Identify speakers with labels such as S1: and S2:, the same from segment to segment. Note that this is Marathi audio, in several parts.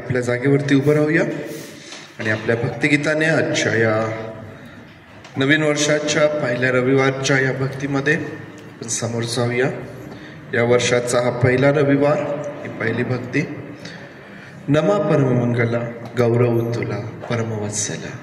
S1: आपल्या जागेवरती उभं राहूया आणि आपल्या भक्तिगीताने आजच्या या नवीन वर्षाच्या पहिल्या रविवारच्या या भक्तीमध्ये आपण समोर जाऊया। या वर्षाचा हा पहिला रविवार, ही पहिली भक्ती। नमा परममंगला गौरव तुला परमवत्सला।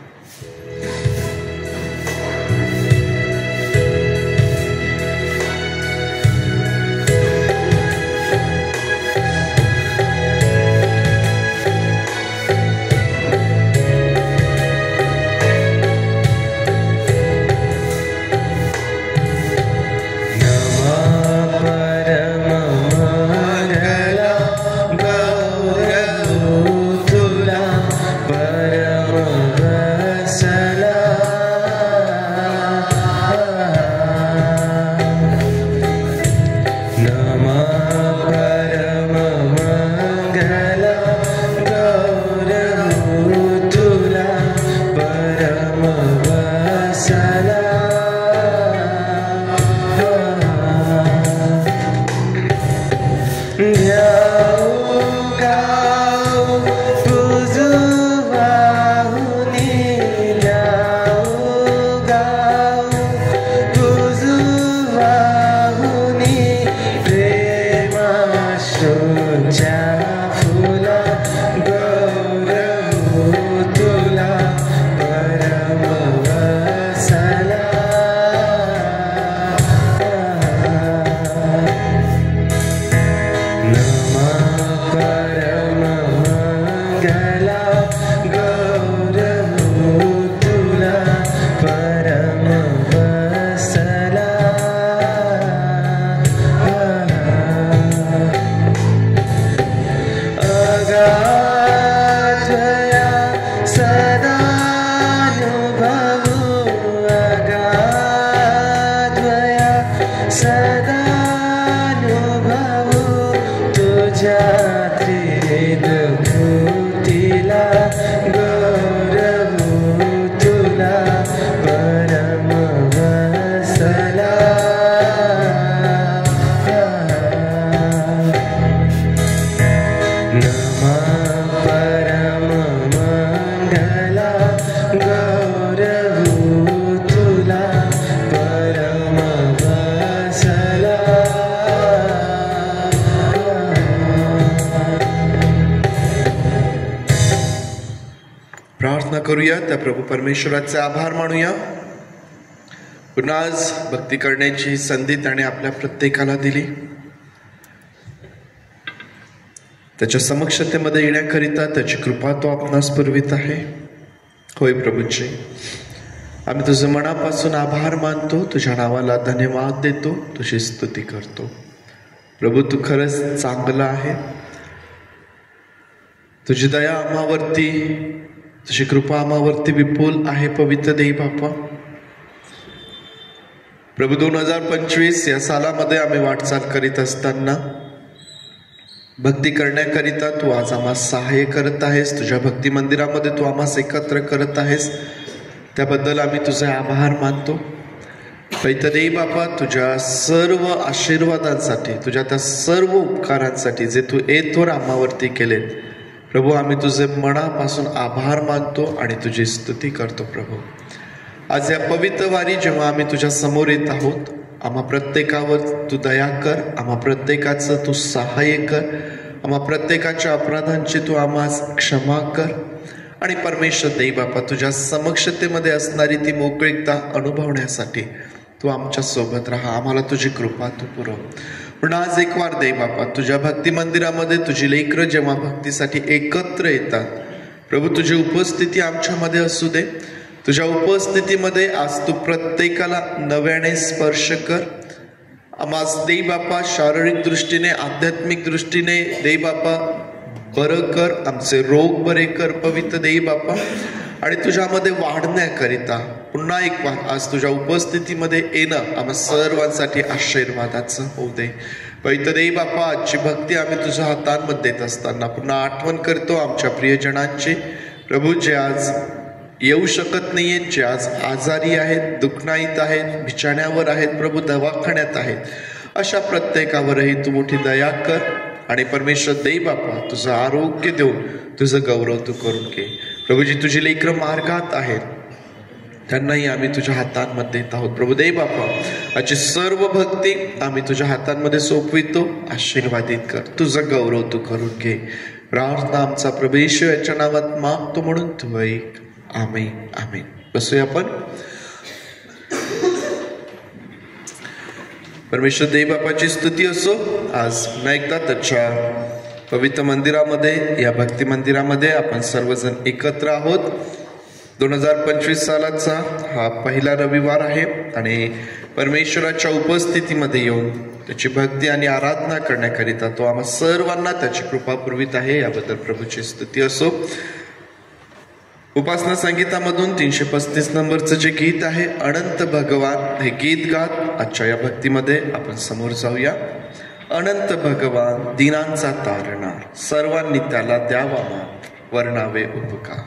S1: प्रार्थना करूया, त्या प्रभू परमेश्वराचे आभार मानूया। पुन्हा आज भक्ती करण्याची संधी त्याने आपल्या प्रत्येकाला दिली। त्याच्या समक्षतेमध्ये येण्याकरिता त्याची कृपा तो आपणास पुरवित आहे। होय प्रभूजी, आम्ही तुझं मनापासून आभार मानतो, तुझ्या नावाला धन्यवाद देतो, तुझी स्तुती करतो। प्रभू तू खरंच चांगला आहे, तुझी दया आम्हावरती, तुझी कृपा आम्हावरती विपुल आहे। पवित्र देव बाप्पा, प्रभू 2025 या सालामध्ये आम्ही वाटचाल करीत असताना भक्ती करण्याकरिता तू आज आम्हास सहाय्य करत आहेस। तुझ्या भक्ती मंदिरामध्ये तू आम्हास एकत्र करत आहेस, त्याबद्दल आम्ही तुझे आभार मानतो। पवित्र देव बाप्पा, तुझ्या सर्व आशीर्वादांसाठी, तुझ्या त्या सर्व उपकारांसाठी जे तू येतोर आम्हावरती केलेत प्रभू, आम्ही तुझे मनापासून आभार मानतो आणि तुझी स्तुती करतो। प्रभू, आज या पवित्र वारी जेव्हा आम्ही तुझ्या समोर येत आहोत, आम्हा प्रत्येकावर तू दया कर, आम्हा प्रत्येकाचं तू सहाय्य कर, आम्हा प्रत्येकाच्या अपराधांची तू आम्हास क्षमा कर। आणि परमेश्वर देव बाप्पा, तुझ्या समक्षतेमध्ये असणारी ती मोकळीकता अनुभवण्यासाठी तू आमच्या सोबत राहा, आम्हाला तुझी कृपा तू पुरव। पण आज एक वार देव बाप्पा, तुझ्या भक्ती मंदिरामध्ये तुझी लेकरं जेव्हा भक्तीसाठी एकत्र येतात प्रभू, तुझी उपस्थिती आमच्यामध्ये असू दे। तुझ्या उपस्थितीमध्ये आज तू प्रत्येकाला नव्याने स्पर्श कर। आम्हास देव बाप्पा शारीरिक दृष्टीने, आध्यात्मिक दृष्टीने देव बाप्पा बरं कर, आमचे रोग बरे कर पवित्र देव बाप्पा। आणि तुझ्यामध्ये वाढण्याकरिता पुन्हा एक वार आज तुझ्या उपस्थितीमध्ये येणं आम्हा सर्वांसाठी आशीर्वादाचं होऊ दे पवित्र देव बाप्पा। आजची भक्ती आम्ही तुझ्या हातांमध्ये देत असताना पुन्हा आठवण करतो आमच्या प्रियजनांची प्रभू, जे आज येऊ शकत नाहीयेत, जे आज आजारी आहेत, दुखनाईत आहेत, बिछाण्यावर आहेत प्रभू, दवाखान्यात आहेत, अशा प्रत्येकावरही तू मोठी दया कर आणि परमेश्वर दे बापा तुझं आरोग्य देऊन तुझं गौरव तू करून घे. प्रभूजी तुझी लेकरं मार्गात आहेत, त्यांनाही आम्ही तुझ्या हातांमध्ये देत आहोत. प्रभू दे बापा आजची सर्व भक्ती आम्ही तुझ्या हातांमध्ये सोपवितो. आशीर्वादित कर, तुझं गौरव तू करून घे. प्रार्थना आमचा प्रभू येशू याच्या नावात मागतो म्हणून तू ऐक. आमेन आमेन. बसूया आपण. परमेश्वर देव बापाची स्तुती असो. आज पुन्हा एकदा त्याच्या पवित्र मंदिरामध्ये, या भक्ती मंदिरामध्ये आपण सर्वजण एकत्र आहोत. 2025 सालाचा हा पहिला रविवार आहे आणि परमेश्वराच्या उपस्थितीमध्ये येऊन त्याची भक्ती आणि आराधना करण्याकरिता तो आम्हा सर्वांना त्याची कृपा पुरवित आहे. याबद्दल प्रभूची स्तुती असो. उपासना संगीतामधून 335 नंबरचं जे गीत आहे अनंत भगवान, हे गीत गात आजच्या या भक्तीमध्ये आपण समोर जाऊया. अनंत भगवान दिनांचा तारणार, सर्वांनी त्याला द्यावा मान, वर्णावे उपकार.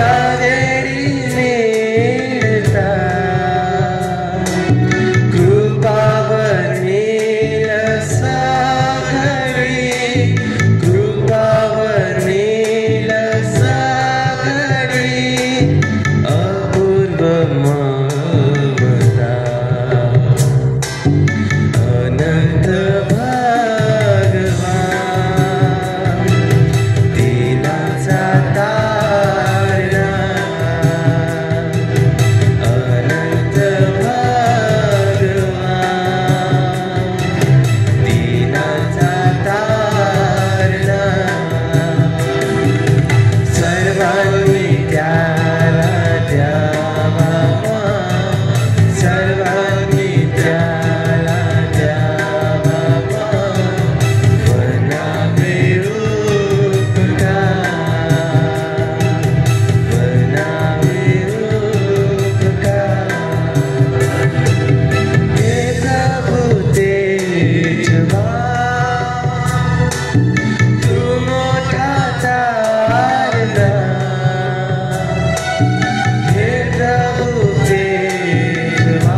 S2: त्यावेळी मिळता कृपावर्णील सागरी कृपावर्णील सागरी अपूर्व ममता अनंत भगवान दिलाचा तारणा अनंत भगवान दिलाचा तारणा सर्वांनी त्याला द्यावा सर्वांनी त्याला द्यावा वनावे उपकार हे प्रभु तेजवान तू मोठा तारणा हे प्रभु तेजवान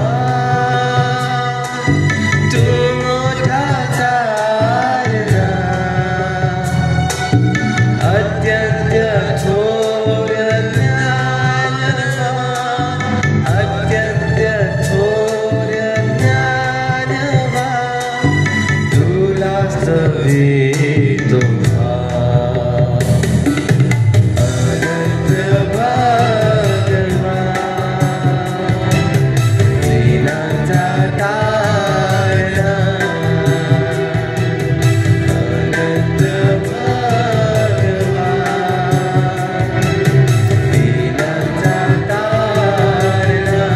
S2: तू मोठा तारणा अत्यंत थोर ज्ञानवान अत्यंत थोर ज्ञानवान तुला सवितो अनंत भगवान दिनाचा तारणा अनंत भगवान दिनाचा तारणा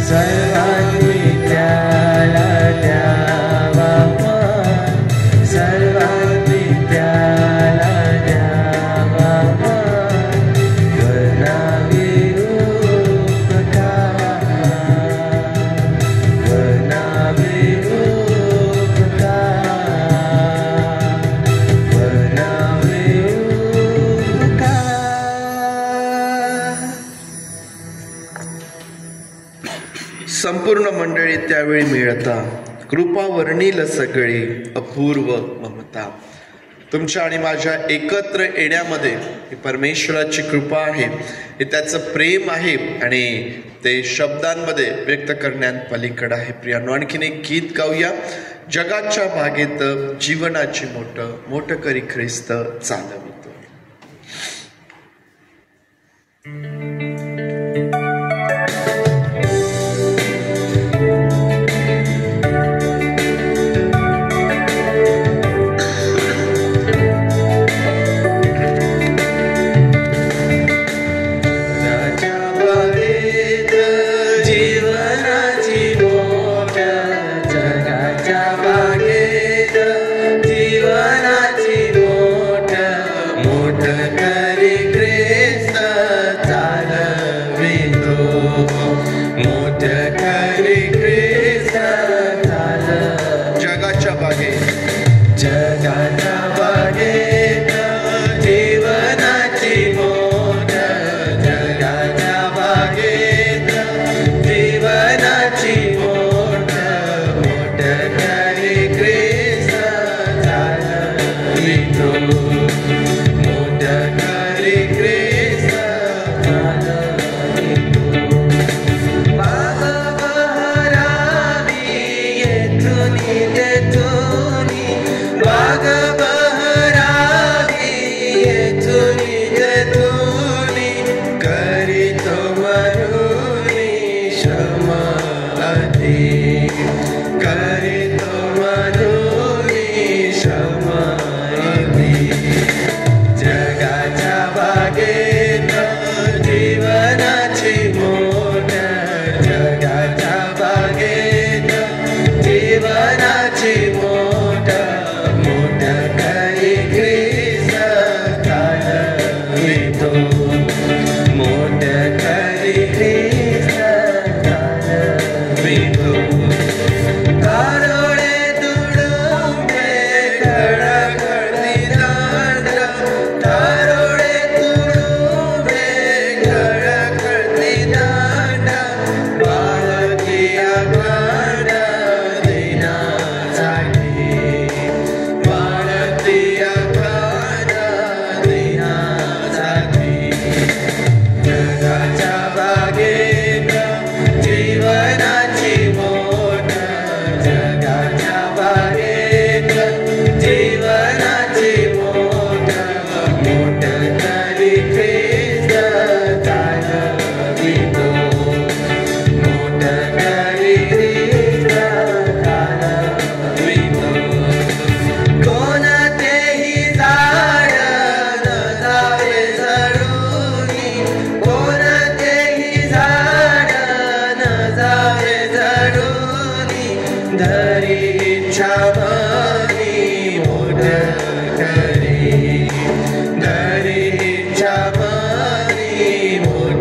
S2: सर्वांनी त्याला द्यावा सर्वांनी त्याला द्यावा वनावे उपकार वनावे उपकार वनावे उपकार
S1: संपूर्ण मंडळी त्यावेळी मिळता कृपा वर्णील सगळे अपूर्व ममता तुमच्या आणि माझ्या एकत्र येण्यामध्ये ही परमेश्वराची कृपा आहे हे त्याचं प्रेम आहे आणि ते शब्दांमध्ये व्यक्त करण्यात पलीकडे आहे. प्रियानो आणखीन एक गीत गाऊया. जगाच्या बागेत जीवनाची मोठं करी ख्रिस्त चालवितो.
S2: जगाच्या बागेत जीवनाची मोठ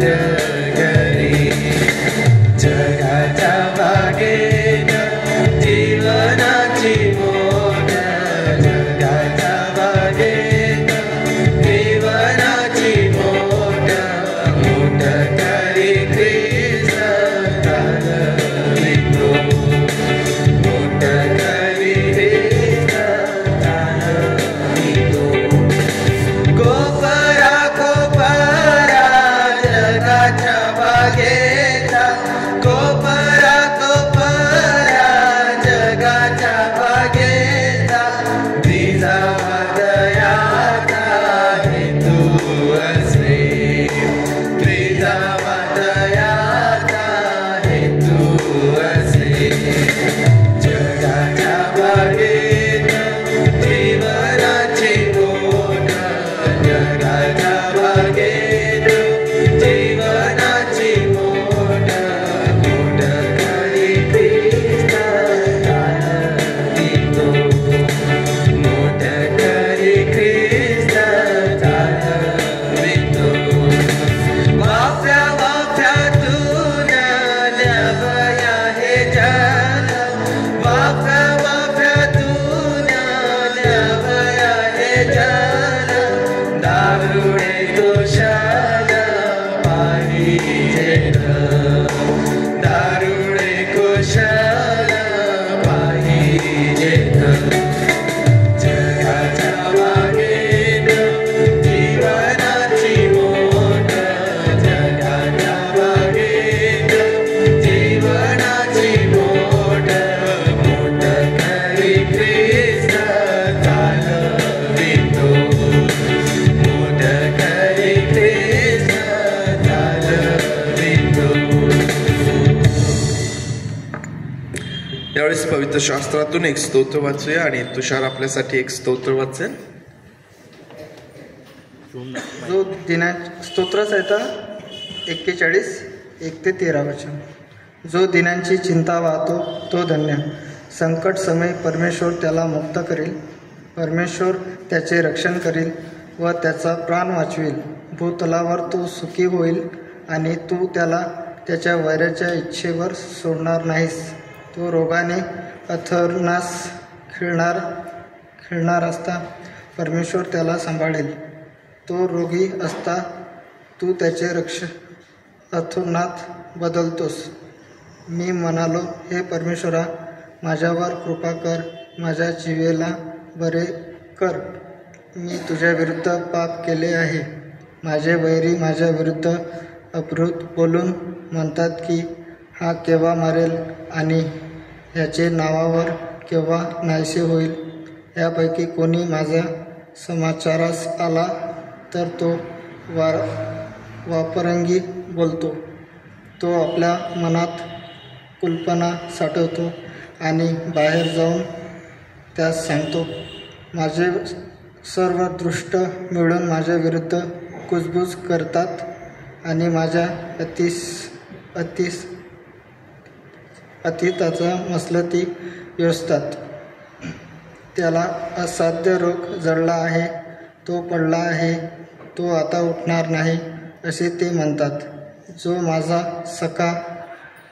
S2: घरी जगाच्या बागेत जीवनाची मोठ जगाच्या बागेत जीवनाची मोठ मोठ करी ख्रिस्त चालवितो मोठ करी ख्रिस्त चालवितो कोपरा कोपरा जगाच्या बागेचा कोपरा कोपरा जगाच्या बागेचा तुझा दयाचा हेतू असे तुझा दयाचा हेतू असे जगाच्या बागेत जीवनाची मोठ जगाच्या बागेत जीवनाची मोठ मोठ करी ख्रिस्त चालवितो मोठ करी ख्रिस्त चालवितो वाफ्या वाफ्यातून न्यावया हे जल वाफ्या वाफ्यातून न्यावया हे जल दारुडे कुशल पाहिजे दारुडे कुशल पाहिजे जगाच्या बागेत जीवनाची मोठ जगाच्या बागेत जीवनाची मोठ मोठ करी ख्रिस्त चालवितो मोठ करी ख्रिस्त चालवितो
S1: यावेळेस पवित्र शास्त्रातून एक स्तोत्र वाचूया आणि तुषार आपल्यासाठी एक स्तोत्र वाचेल.
S3: जो स्तोत्र संहिता 41 1-13 वचन. जो दिनांची चिंता वाहतो तो धन्य. संकट समय परमेश्वर त्याला मुक्त करील. परमेश्वर त्याचे रक्षण करील व त्याचा प्राण वाचवेल. भूतलावर तो सुखी होईल आणि तू त्याला त्याच्या वैराच्या इच्छेवर सोडणार नाहीस. तो रोगाने अथर्नास खिळणार असता परमेश्वर त्याला सांभाळेल. तो रोगी असता तू त्याचे अथर्नात बदलतोस. मी म्हणालो, हे परमेश्वरा, माझ्यावर कृपा कर, माझ्या जीवेला बरे कर. मी तुझ्या विरुद्ध पाप केले आहे. माझे वैरी माझ्या विरुद्ध अपहृत बोलून म्हणतात की हा केव्हा मरेल आणि ह्याचे नावावर केव्हा नाहीसे होईल. यापैकी कोणी माझ्या समाचारास आला तर तो वापरंगी बोलतो. तो आपल्या मनात कुलपणा साठवतो आणि बाहेर जाऊन त्यास सांगतो. माझे सर्व दृष्ट मिळून माझ्या विरुद्ध कुजबूज करतात आणि माझ्या अतीताचा मसलती योजतात. त्याला असाध्य रोग जडला आहे, तो पडला आहे, तो आता उठणार नाही असे ते म्हणतात. जो माझा सखा,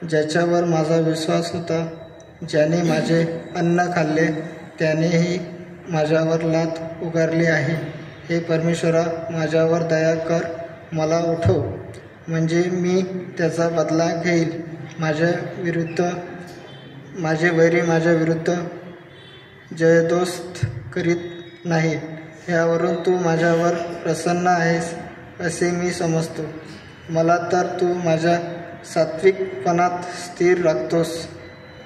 S3: ज्याच्यावर माझा विश्वास होता, ज्याने माझे अन्न खाल्ले, त्यानेही माझ्यावर लाथ उगारली आहे. हे परमेश्वरा, माझ्यावर दया कर, मला उठव, म्हणजे मी त्याचा बदला घेईल. माझे वैरी माझ्या विरुद्ध जयदोस्त करीत नाही. यावरून तू माझ्यावर प्रसन्न आहेस असे मी समजतो. मला तर तू माझ्या सात्विकपणात स्थिर राखतोस.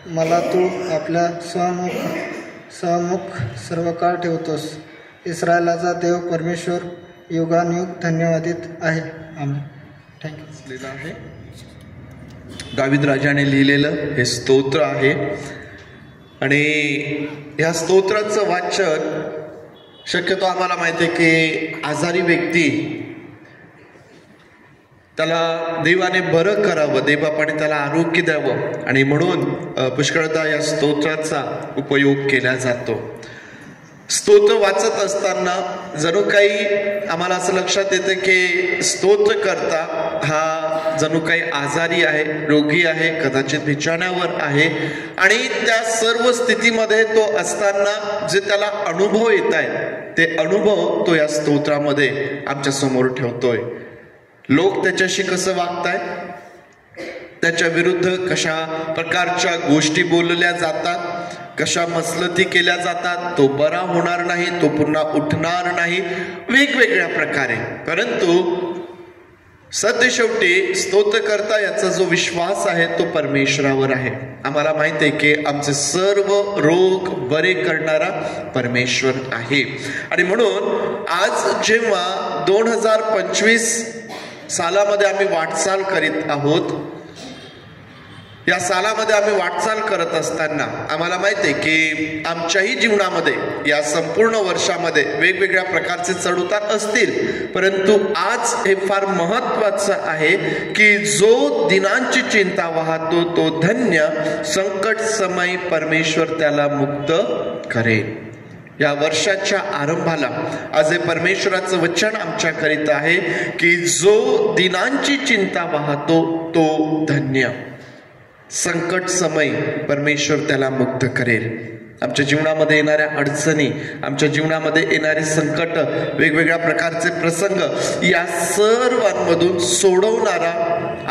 S3: मला तू आपल्या समुख सर्व काळ ठेवतोस. इस्रायलाचा देव परमेश्वर युगानुयुग धन्यवादित आहे. आमेन. थँक्यू.
S1: आहे दावीद राजाने लिहिलेलं हे स्तोत्र आहे आणि ह्या स्तोत्राचं वाचन शक्यतो आम्हाला माहिती आहे की आजारी व्यक्ती त्याला देवाने बरं करावं, देवबापाने त्याला आरोग्य द्यावं आणि म्हणून पुष्कळदा या स्तोत्राचा उपयोग केला जातो. स्तोत्र वाचत असताना जणू काही आम्हाला असं लक्षात येतं की स्तोत्रकर्ता हा जणू काही आजारी आहे, रोगी आहे, कदाचित बिछाण्यावर आहे आणि त्या सर्व स्थितीमध्ये तो असताना जे त्याला अनुभव येत आहेत ते अनुभव तो या स्तोत्रामध्ये आमच्या समोर ठेवतोय. लोक त्याच्याशी कसं वागतायत, त्याच्या विरुद्ध कशा प्रकारच्या गोष्टी बोलल्या जातात, कशा मसलती केल्या जातात, तो बरा होणार नाही, तो पुन्हा उठणार नाही, वेगवेगळ्या प्रकारे. परंतु सत्य शेवटी स्तोत्रकर्ता याचा जो विश्वास आहे तो परमेश्वरावर आहे. आम्हाला माहिती आहे की आमचे सर्व रोग बरे करणारा परमेश्वर आहे. आणि म्हणून आज जेव्हा 2025 सालामध्ये आम्ही वाटचाल करीत आहोत, या सालामध्ये आम्ही वाटचाल करत असताना आम्हाला माहिती आहे की आमच्याही जीवनामध्ये या संपूर्ण वर्षामध्ये वेगवेगळ्या प्रकारचे चढउतार असतील, परंतु आज हे फार महत्वाचं आहे की जो दिनांची चिंता वाहतो तो धन्य, संकट समय परमेश्वर त्याला मुक्त करेल. या वर्षाच्या आरंभाला आज हे परमेश्वराचं वचन आमच्याकरिता आहे की जो दिनांची चिंता वाहतो तो धन्य, संकट समय परमेश्वर त्याला मुक्त करेल. आमच्या जीवनामध्ये येणाऱ्या अडचणी, आमच्या जीवनामध्ये येणारे संकट, वेगवेगळ्या प्रकारचे प्रसंग, या सर्वांमधून सोडवणारा,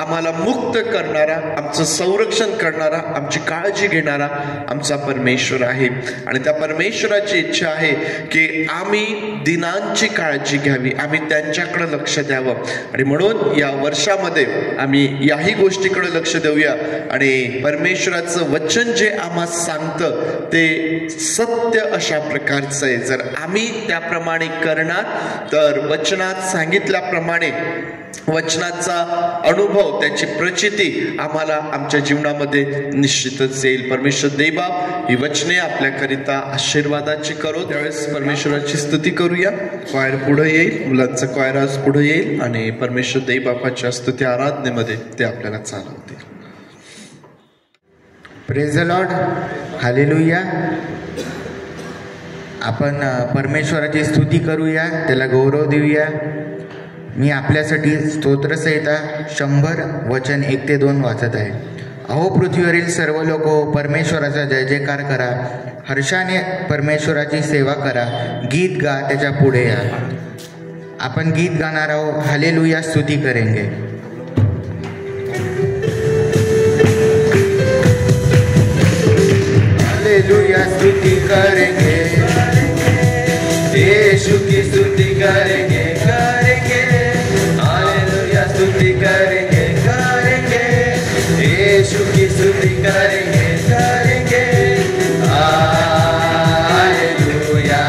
S1: आम्हाला मुक्त करणारा, आमचं संरक्षण करणारा, आमची काळजी घेणारा आमचा परमेश्वर आहे. आणि त्या परमेश्वराची इच्छा आहे की आम्ही दिनांची काळजी घ्यावी, आम्ही त्यांच्याकडे लक्ष द्यावं. आणि म्हणून या वर्षामध्ये आम्ही याही गोष्टीकडे लक्ष देऊया आणि परमेश्वराचं वचन जे आम्हाला सांगतं ते सत्य अशा प्रकारचं आहे. जर आम्ही त्याप्रमाणे करणार तर वचनात सांगितल्याप्रमाणे वचनाचा अनुभव, त्याची प्रचिती आम्हाला आमच्या जीवनामध्ये निश्चितच येईल. परमेश्वर देवबाप ही वचने आपल्याकरिता आशीर्वादाची करो. त्यावेळेस परमेश्वराची स्तुती करूया. क्वायर पुढे येईल, मुलांचं क्वायर आज पुढे येईल आणि परमेश्वर देवबापाच्या स्तुती आराधनेमध्ये ते आपल्याला चालवतील.
S4: Praise the Lord, hallelujah. आपण परमेश्वराची स्तुती करूया, त्याला गौरव देऊया. मी आपल्यासाठी स्तोत्रसंहिता 100 वचन 1 ते 2 वाचत आहे. अहो पृथ्वीवरील सर्व लोक परमेश्वराचा जय जयकार करा, हर्षाने परमेश्वराची सेवा करा, गीत गा, त्याच्या पुढे या. आपण गीत गाणार आहोत, हालेलुया स्तुती करेंगे. हालेलुया स्तुति करेंगे, यीशु की स्तुति करेंगे, करेंगे. हालेलुया स्तुति करेंगे, करेंगे. यीशु की स्तुति करेंगे, करेंगे. हालेलुया,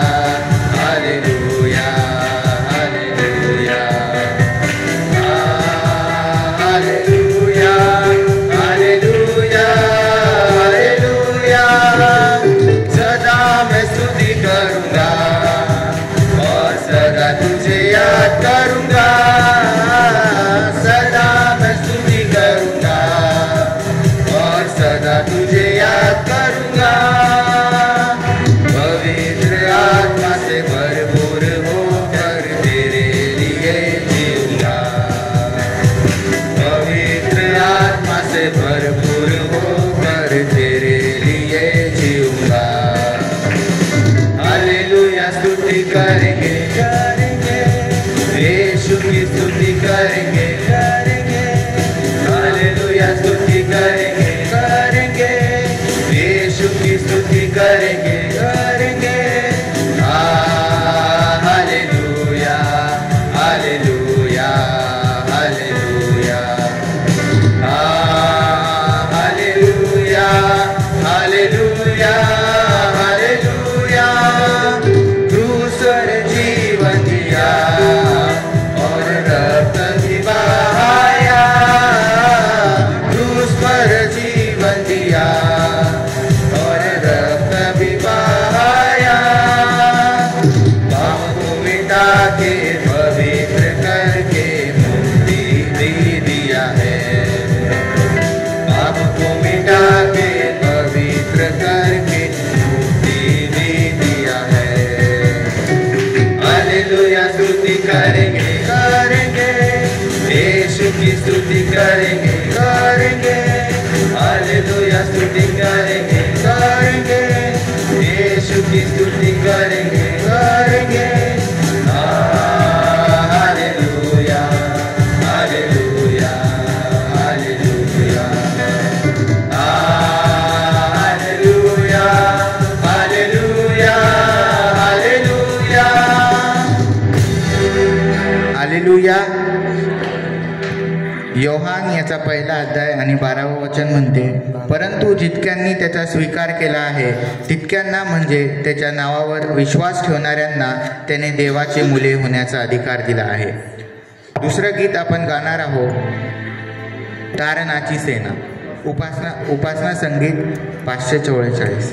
S4: हालेलुया, हालेलुया, हालेलुया, हालेलुया. सदा मैं स्तुति करूंगा और सदा तुझे याद करूंगा. सदा मैं स्तुति करूंगा और सदा तुझे याद करूंगा. पवित्र आत्मा से भरपूर होकर तेरे लिए जीऊंगा. पवित्र आत्मा से भरपूर होकर तेरे लिए जीऊंगा. हालेलुया स्तुति करेंगे, करेंगे. यीशु की स्तुति करेंगे, करेंगे. हालेलुया स्तुति करेंगे, करेंगे. यीशु की स्तुति करेंगे, करेंगे. हालेलुया, हालेलुया, हालेलुया. हालेलुया, हालेलुया, हालेलुया. क्रूस पर जीवन दिया और रक्त की बात
S2: की स्तुति करेंगे करेंगे, हालेलुया स्तुति करेंगे करेंगे, यीशु की स्तुति करेंगे करेंगे। हालेलुया हालेलुया हालेलुया हालेलुया हालेलुया हालेलुया
S4: हालेलुया। योहान याचा पहिला अध्याय आणि 12वं वचन म्हणते, परंतु जितक्यांनी त्याचा स्वीकार केला आहे तितक्यांना म्हणजे त्याच्या नावावर विश्वास ठेवणाऱ्यांना त्याने देवाचे मुले होण्याचा अधिकार दिला आहे। दुसरं गीत आपण गाणार आहोत, तारणाची सेना। उपासना संगीत 544।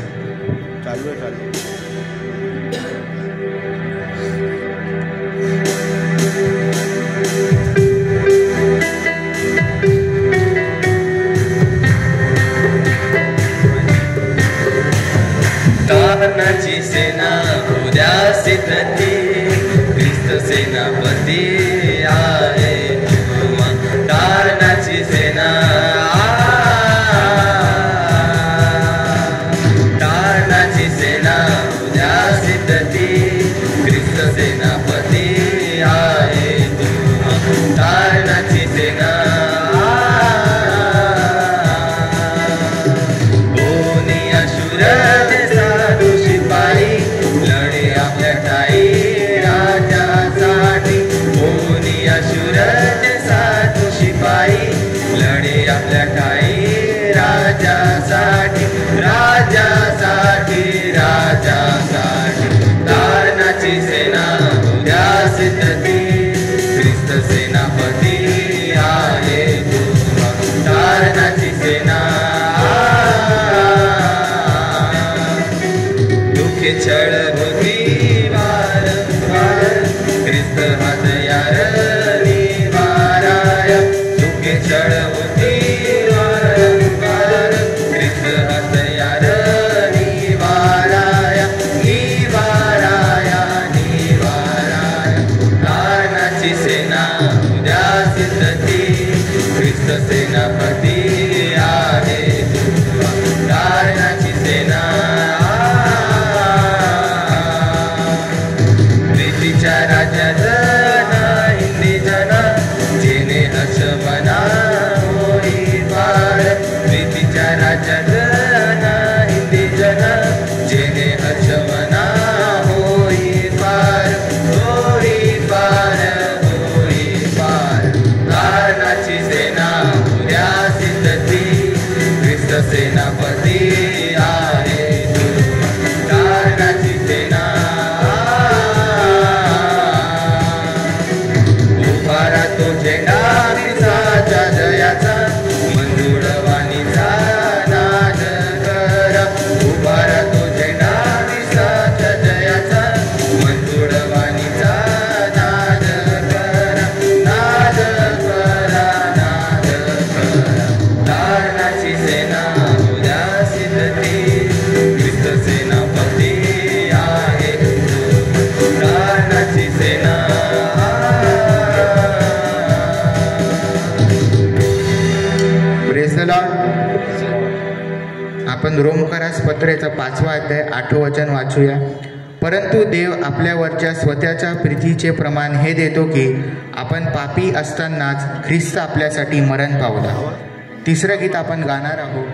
S2: तारणाची सेना उद्यासी प्रती, ख्रिस्त सेनापती आहे तुमा। तारणाची सेना तारणाची सेना उद्यासी प्रती, ख्रिस्त सेनापती आहे तुमा। तारणाची सेना राजासाठी राजासाठी राजासाठी। तारणाची सेना उद्यासी प्रती, ख्रिस्त सेनापती आहे तुमा। तारणाची सेना दुःखे छळ होती वारंवार, ख्रिस्त हत्यार निवाराया। दुःखे छळ होती सेनापती आहे तुमा। तारणाची सेना प्रीतीच्या राज्यात हिंदी जना, जेणे हसवना होई पार। प्रीतीच्या राज्यात हिंदी जना, जेणे हसवना होई पार होई पार होई पार। तारणाची सेना उद्यासी प्रती, ख्रिस्त सेनापती आहे तुमा। तारणाची सेना उभारा तो झेंडा ख्रिस्ताच्या जयाचा, मंजुळवाणीचा नाद करा। उभारा तो झेंडा ख्रिस्ताच्या जयाचा, मंजुळवाणीचा नाद करा नाद करा नाद करा। तारणाची सेना उद्यासी प्रती, ख्रिस्त सेनापती आहे तुमा। तारणाची सेना
S4: प्रेज द लॉर्ड। आपण रोमकरास पत्रेचा 5वा अध्याय 8वं वचन वाचूया। परंतु देव आपल्यावरच्या स्वतःच्या प्रीतीचे प्रमाण हे देतो की आपण पापी असतानाच ख्रिस्त आपल्यासाठी मरण पावला। तिसरं गीत आपण गाणार आहोत,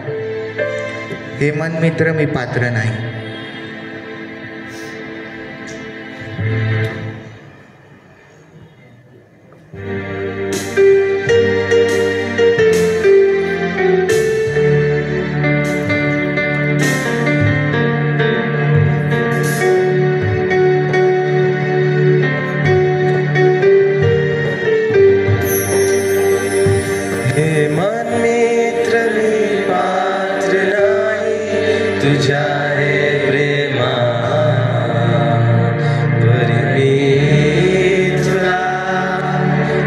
S4: हे मन मित्र मी पात्र नाही।
S2: तुझ्या रे प्रेमा परी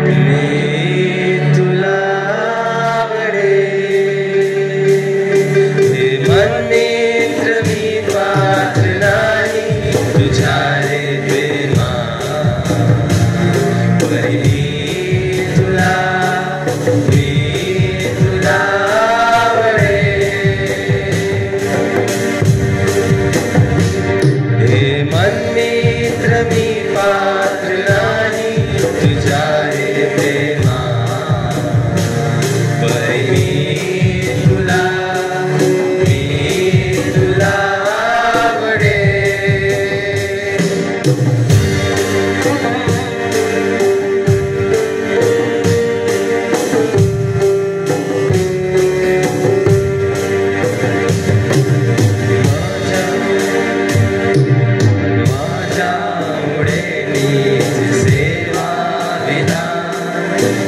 S2: मी तुला आवडे। हे मन मित्र मी पात्र नाही, तुझ्या रे प्रेमा परी तुला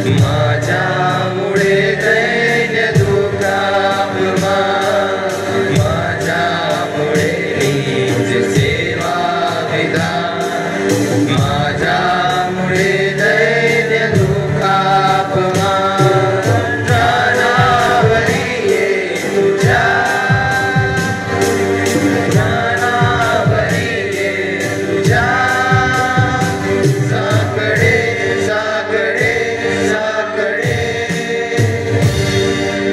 S2: माझ्यामुळे दैन्य दुःखापमा माझ्यामुळे नीच सेवा विधान माझ्यामुळे दैन्य दुःखापमा प्राणावरी ये तुझ्या प्राणावरी ये तुझ्या साकडे साकडे साकडे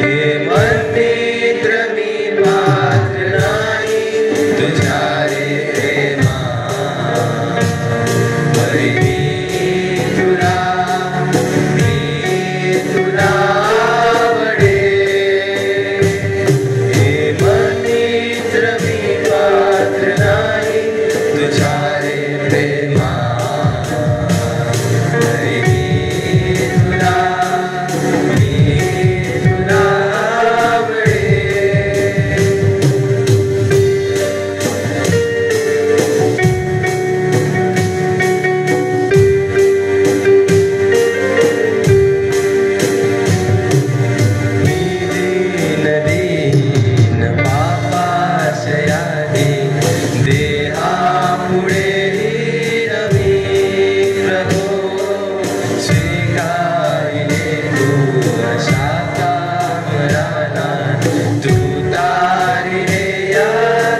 S2: हे मंदिर मी पात्र नाही तुझ्या रे प्रेमा बरी मी तुला आवडे हे मंदिर मी पात्र नाही तुझ्या रे प्रेमा बरी मी तुला आवडे दीन पापाशयाने देहापुढे नवी प्रभो स्वीकारिले तू अशा कामराला तू तारिले या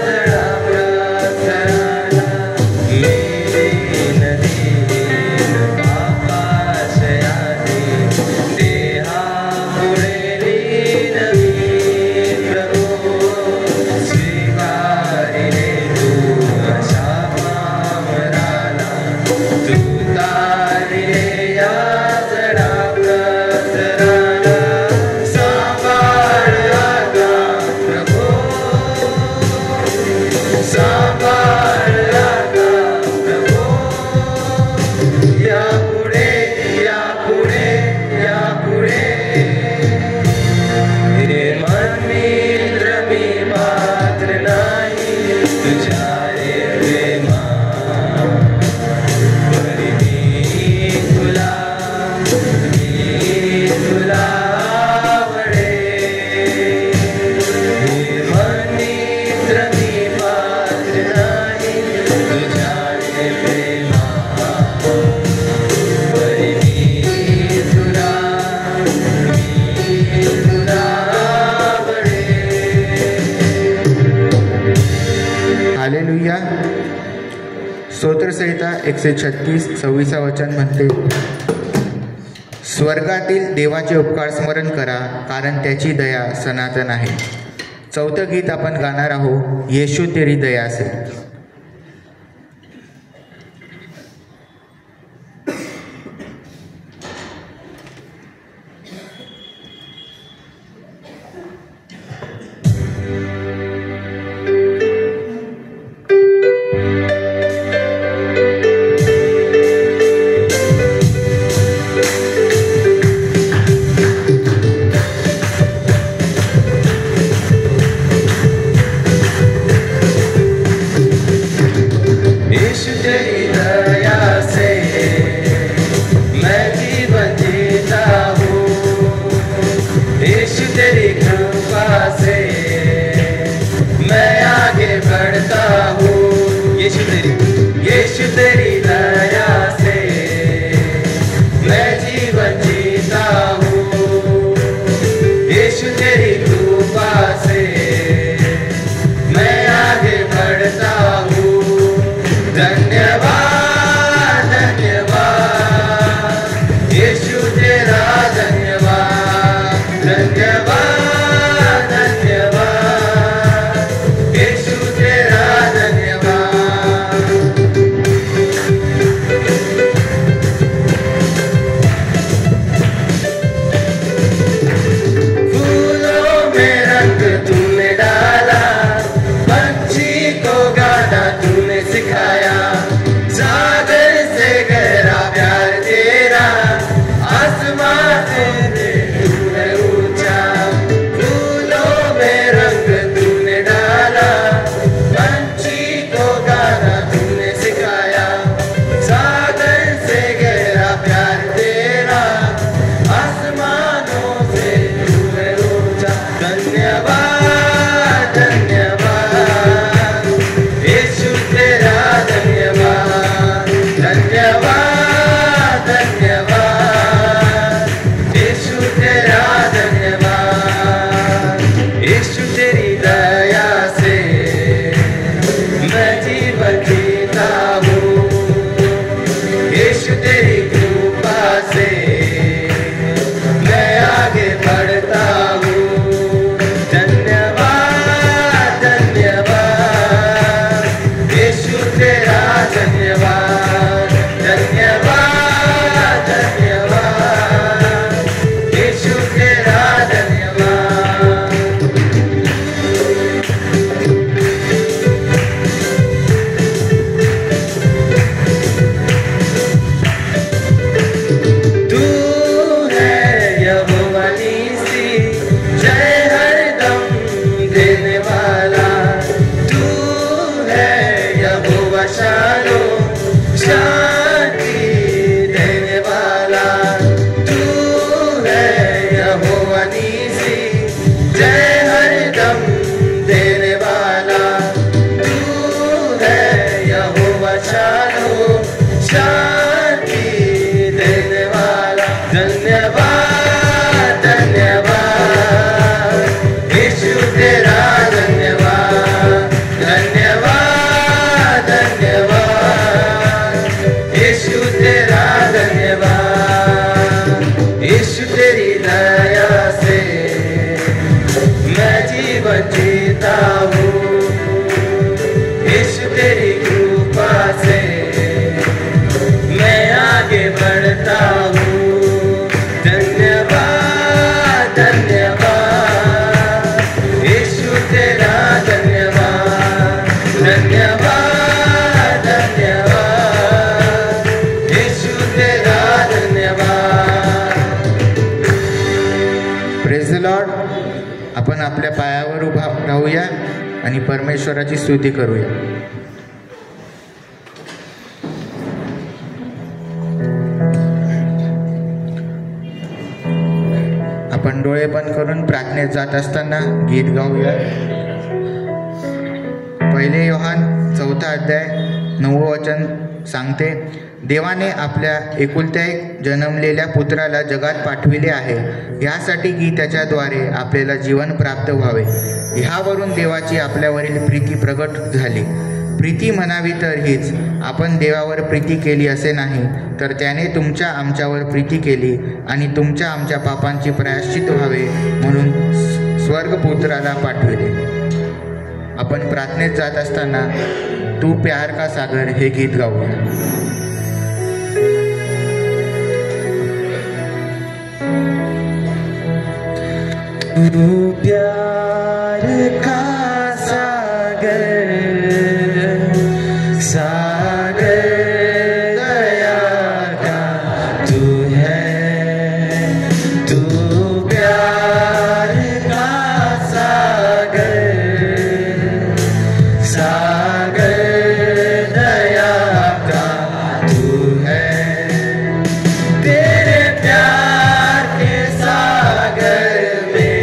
S2: जडा प्रसराला दीन पापाशयाने देहापुढे नवी प्रभो स्वीकारिले तू अशा कामराला तू तारिले या जडा प्रसराला सांभाळ आता प्रभो सांभाळ आता प्रभो यापुढे यापुढे यापुढे हे मंदिर मी पात्र नाही तुझ्या रे प्रेमा बरी मी तुला आवडे हे मंदिर मी पात्र नाही तुझ्या रे प्रेमा बरी मी तुला आवडे
S4: हालेलुया. स्तोत्रसंहिता 136 वचन म्हणते, स्वर्गातील देवाचे उपकार स्मरण करा, कारण त्याची दया सनातन आहे. चौथं गीत आपण गाणार आहोत, येशू तेरी दया से.
S2: धन्यवाद यीशु तेरा धन्यवाद धन्यवाद धन्यवाद यीशु तेरा धन्यवाद यीशु तेरी दया से मैं जीवन जीता हूँ यीशु तेरी कृपा से मैं आगे बढ़ता हूँ धन्यवाद धन्यवाद यीशु तेरा धन्यवाद धन्यवाद धन्यवाद यीशु तेरा धन्यवाद
S4: प्रेज द लॉर्ड. आपण आपल्या पायावर उभा राहूया आणि परमेश्वराची स्तुती करूया. आपण डोळे बंद करून प्रार्थनेत जात असताना गीत गाऊया. 1 योहान 4 अध्याय 9 वचन सांगते, देवाने आपल्या एकुलत्या एक जन्मलेल्या पुत्राला जगात पाठविले आहे यासाठी की त्याच्याद्वारे आपल्याला जीवन प्राप्त व्हावे. ह्यावरून देवाची आपल्यावरील प्रीती प्रगट झाली. प्रीती म्हणावी तर हीच, आपण देवावर प्रीती केली असे नाही, तर त्याने तुमच्या आमच्यावर प्रीती केली आणि तुमच्या आमच्या पापांची प्रायश्चित व्हावे म्हणून स्वर्गपुत्राला पाठविले. आपण प्रार्थनेत जात असताना तू प्यार का सागर हे गीत गाऊया.
S2: तू प्यार का सागर सागर दया का तू है तू प्यार का सागर सागर दया का तू है तेरे प्यार के सागर में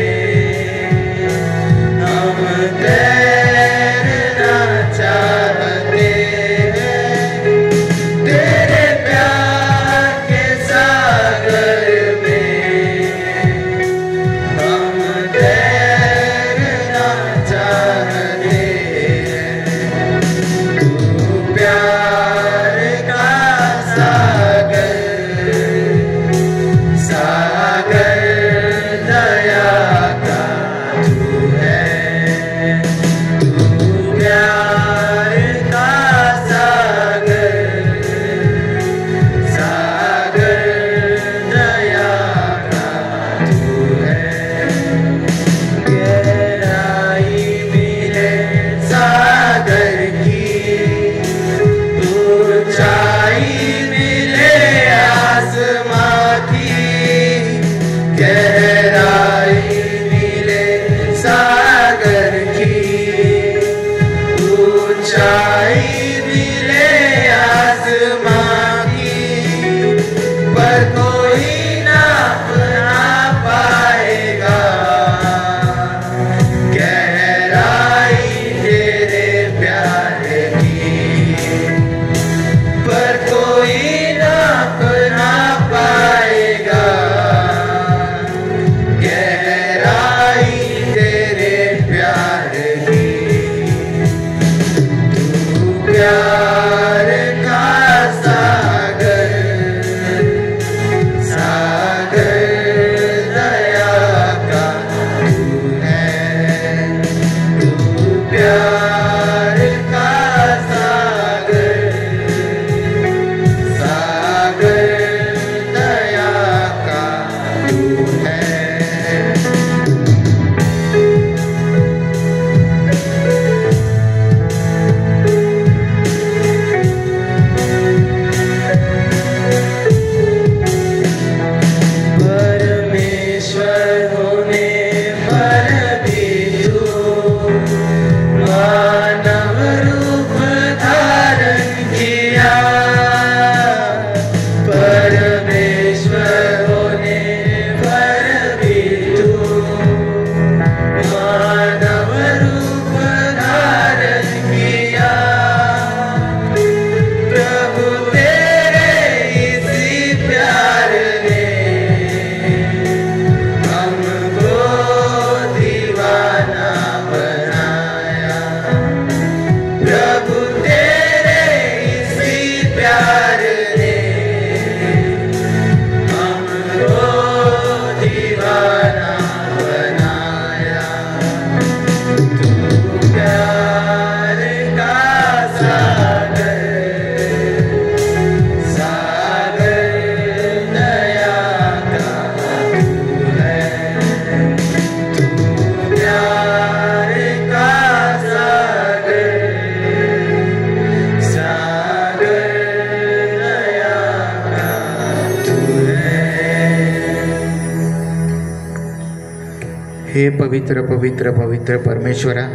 S4: हे पवित्र पवित्र पवित्र परमेश्वरा,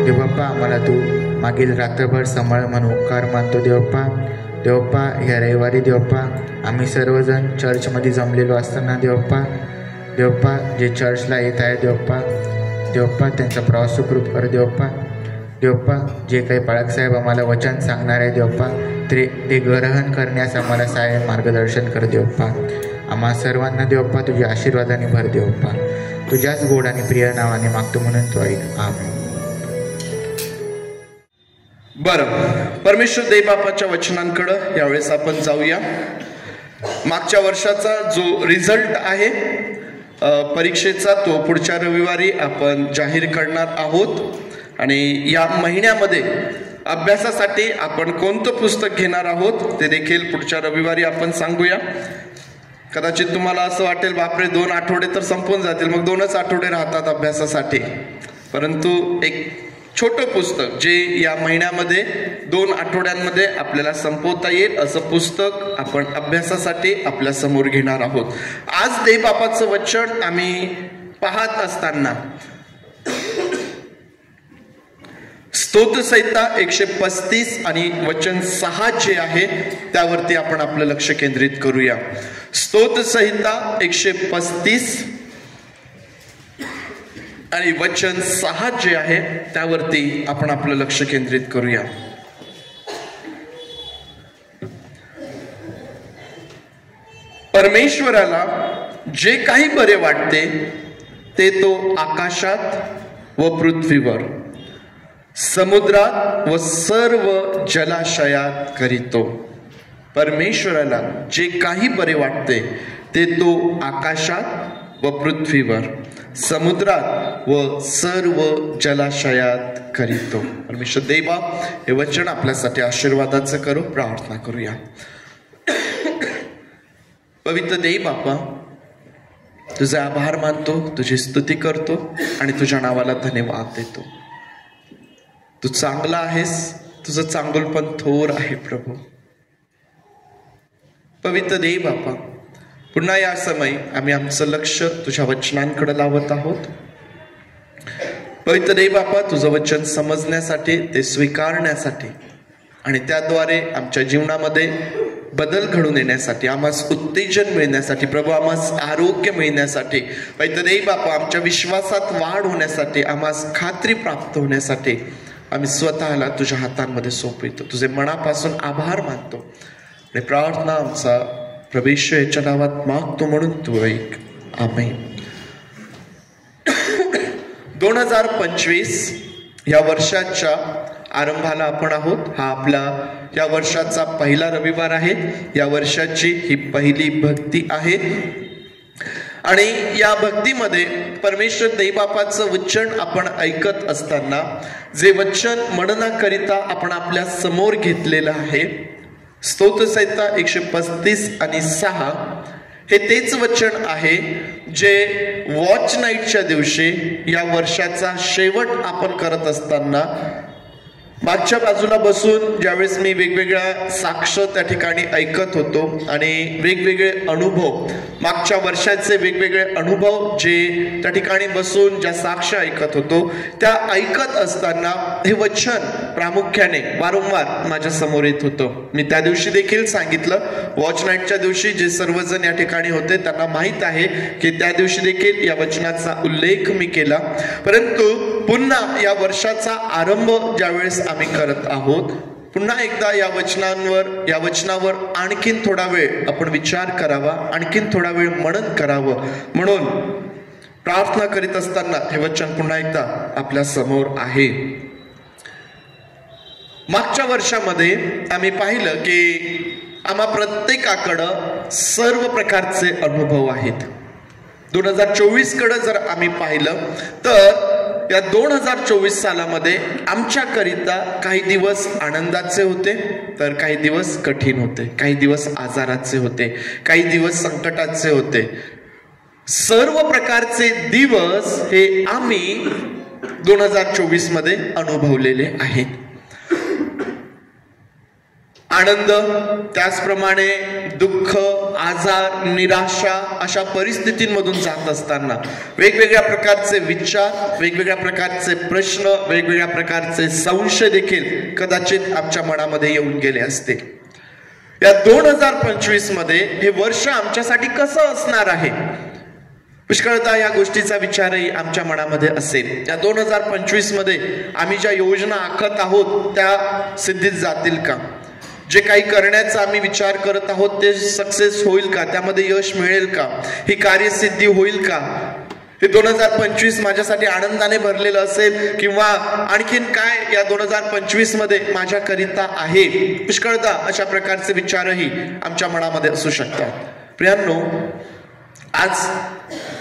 S4: देवप्पा आम्हाला तू मागील रात्रभर सांभाळ म्हणून उपकार मानतो देवप्पा. देवप्पा ह्या रविवारी देवप्पा आम्ही सर्वजण चर्चमध्ये जमलेलो असताना देवप्पा, देवप्पा जे चर्चला येत आहे देवप्पा, देवप्पा त्यांचा प्रवास सुखरूप कर देवप्पा. देवप्पा जे काही बाळकसाहेब आम्हाला वचन सांगणार आहे देवप्पा, ते ग्रहण करण्यास आम्हाला सहाय्य मार्गदर्शन कर देवप्पा. आम्हा सर्वांना देवप्पा तुझ्या आशीर्वादाने भर देवप्पा. तुझ्याच गोड आणि प्रिय नावाने मागतो म्हणून तो ऐक. आमेन.
S1: बरं, परमेश्वर देवबापाच्या वचनांकडं यावेळेस आपण जाऊया. मागच्या वर्षाचा जो रिझल्ट आहे परीक्षेचा तो पुढच्या रविवारी आपण जाहीर करणार आहोत. आणि या महिन्यामध्ये अभ्यासासाठी आपण कोणतं पुस्तक घेणार आहोत ते देखील पुढच्या रविवारी आपण सांगूया. कदाचित तुम्हाला असं वाटेल बापरे 2 आठवडे तर संपून जातील, मग 2च आठवडे राहतात अभ्यासासाठी. परंतु एक छोटं पुस्तक जे या महिन्यामध्ये 2 आठवड्यांमध्ये आपल्याला संपवता येईल असं पुस्तक आपण अभ्यासासाठी आपल्या समोर घेणार आहोत. आज देवबापाचं वचन आम्ही पाहत असताना स्तोत्रसंहिता 135 आणि वचन 6 जे आहे त्यावरती आपण आपलं लक्ष केंद्रित करूया. स्तोत्रसंहिता 135 आणि वचन 6 जे आहे त्यावरती आपण आपलं लक्ष केंद्रित करूया. परमेश्वराला जे काही बरे वाटते ते तो आकाशात व पृथ्वीवर, समुद्रात व सर्व जलाशयात करीतो. परमेश्वराला जे काही बरे वाटते ते तो आकाशात व पृथ्वीवर, समुद्रात व सर्व जलाशयात करीतो. परमेश्वर देवा हे वचन आपल्यासाठी आशीर्वादाचं करू. प्रार्थना करूया. पवित्र देव बापा, तुझे आभार मानतो, तुझी स्तुती करतो आणि तुझ्या नावाला धन्यवाद देतो. तू चांगला आहेस, तुझं चांगुलपण थोर आहे प्रभू. पवित्र देव बापा, पुन्हा या समय आम्ही आमचं लक्ष तुझ्या वचनांकडे लावत आहोत. पवित्र देव बापा, तुझं वचन समजण्यासाठी, ते स्वीकारण्यासाठी आणि त्याद्वारे आमच्या जीवनामध्ये बदल घडून येण्यासाठी, आम्हास उत्तेजन मिळण्यासाठी प्रभू, आम्हास आरोग्य मिळण्यासाठी, पवित्र देव बापा आमच्या विश्वासात वाढ होण्यासाठी, आम्हास खात्री प्राप्त होण्यासाठी आम्ही स्वतःला तुझ्या हातांमध्ये सोपवितो. तुझे मनापासून आभार मानतो आणि प्रार्थना आमचा प्रभू याच्या नावात मागतो म्हणून तू ऐक. आमेन. 2025 या वर्षाच्या आरंभाला आपण आहोत. हा आपला या वर्षाचा पहिला रविवार आहे. या वर्षाची ही पहिली भक्ती आहे आणि या भक्तीमध्ये परमेश्वर देवबापाचं वचन आपण ऐकत असताना जे वचन मननाकरिता आपण आपल्या समोर घेतलेलं आहे, स्तोत्रसंहिता 135 आणि 6 हे तेच वचन आहे जे वॉच नाईटच्या दिवशी या वर्षाचा शेवट आपण करत असताना मागच्या बाजूला बसून ज्यावेळेस मी वेगवेगळ्या साक्ष त्या ठिकाणी ऐकत होतो आणि वेगवेगळे अनुभव, मागच्या वर्षाचे वेगवेगळे अनुभव जे त्या ठिकाणी बसून ज्या साक्ष ऐकत होतो त्या ऐकत असताना हे वचन प्रामुख्याने वारंवार माझ्या समोर येत होतं. मी त्या दिवशी देखील सांगितलं, वॉच नाईटच्या दिवशी जे सर्वजण या ठिकाणी होते त्यांना माहीत आहे की त्या दिवशी देखील या वचनाचा उल्लेख मी केला. परंतु पुन्हा या वर्षाचा आरंभ ज्यावेळेस आम्ही करत आहोत, पुन्हा एकदा या वचनावर आणखीन थोडा वेळ आपण विचार करावा, आणखीन थोडा वेळ मनन करावं म्हणून प्रार्थना करीत असताना हे वचन पुन्हा एकदा आपल्या समोर आहे. मागच्या वर्षामध्ये आम्ही पाहिलं की आम्हा प्रत्येकाकडं सर्व प्रकारचे अनुभव आहेत. 2024 कडे जर आम्ही पाहिलं तर या 2024 सालामध्ये आमच्याकरिता काही दिवस आनंदाचे होते, तर काही दिवस कठीण होते, काही दिवस आजाराचे होते, काही दिवस संकटाचे होते. सर्व प्रकारचे दिवस हे आम्ही 2024 मध्ये अनुभवलेले आहेत. आनंद, त्याचप्रमाणे दुःख, आजार, निराशा अशा परिस्थितींमधून जात असताना वेगवेगळ्या प्रकारचे विचार, वेगवेगळ्या प्रकारचे प्रश्न, वेगवेगळ्या प्रकारचे संशय देखील कदाचित आमच्या मनामध्ये येऊन गेले असते. या 2025 मध्ये हे वर्ष आमच्यासाठी कसं असणार आहे, पुष्कळता या गोष्टीचा विचारही आमच्या मनामध्ये असेल. या 2025 मध्ये आम्ही ज्या योजना आखत आहोत त्या सिद्धीत जातील का? जे काही करण्याचा आम्ही विचार करत आहोत ते सक्सेस होईल का? त्यामध्ये यश मिळेल का? ही कार्यसिद्धी होईल का? हे 2025 माझ्यासाठी आनंदाने भरलेलं असेल किंवा आणखीन काय या 2025 मध्ये माझ्याकरिता आहे? पुष्कळदा अशा प्रकारचे विचारही आमच्या मनामध्ये असू शकतात. प्रियांनो, आज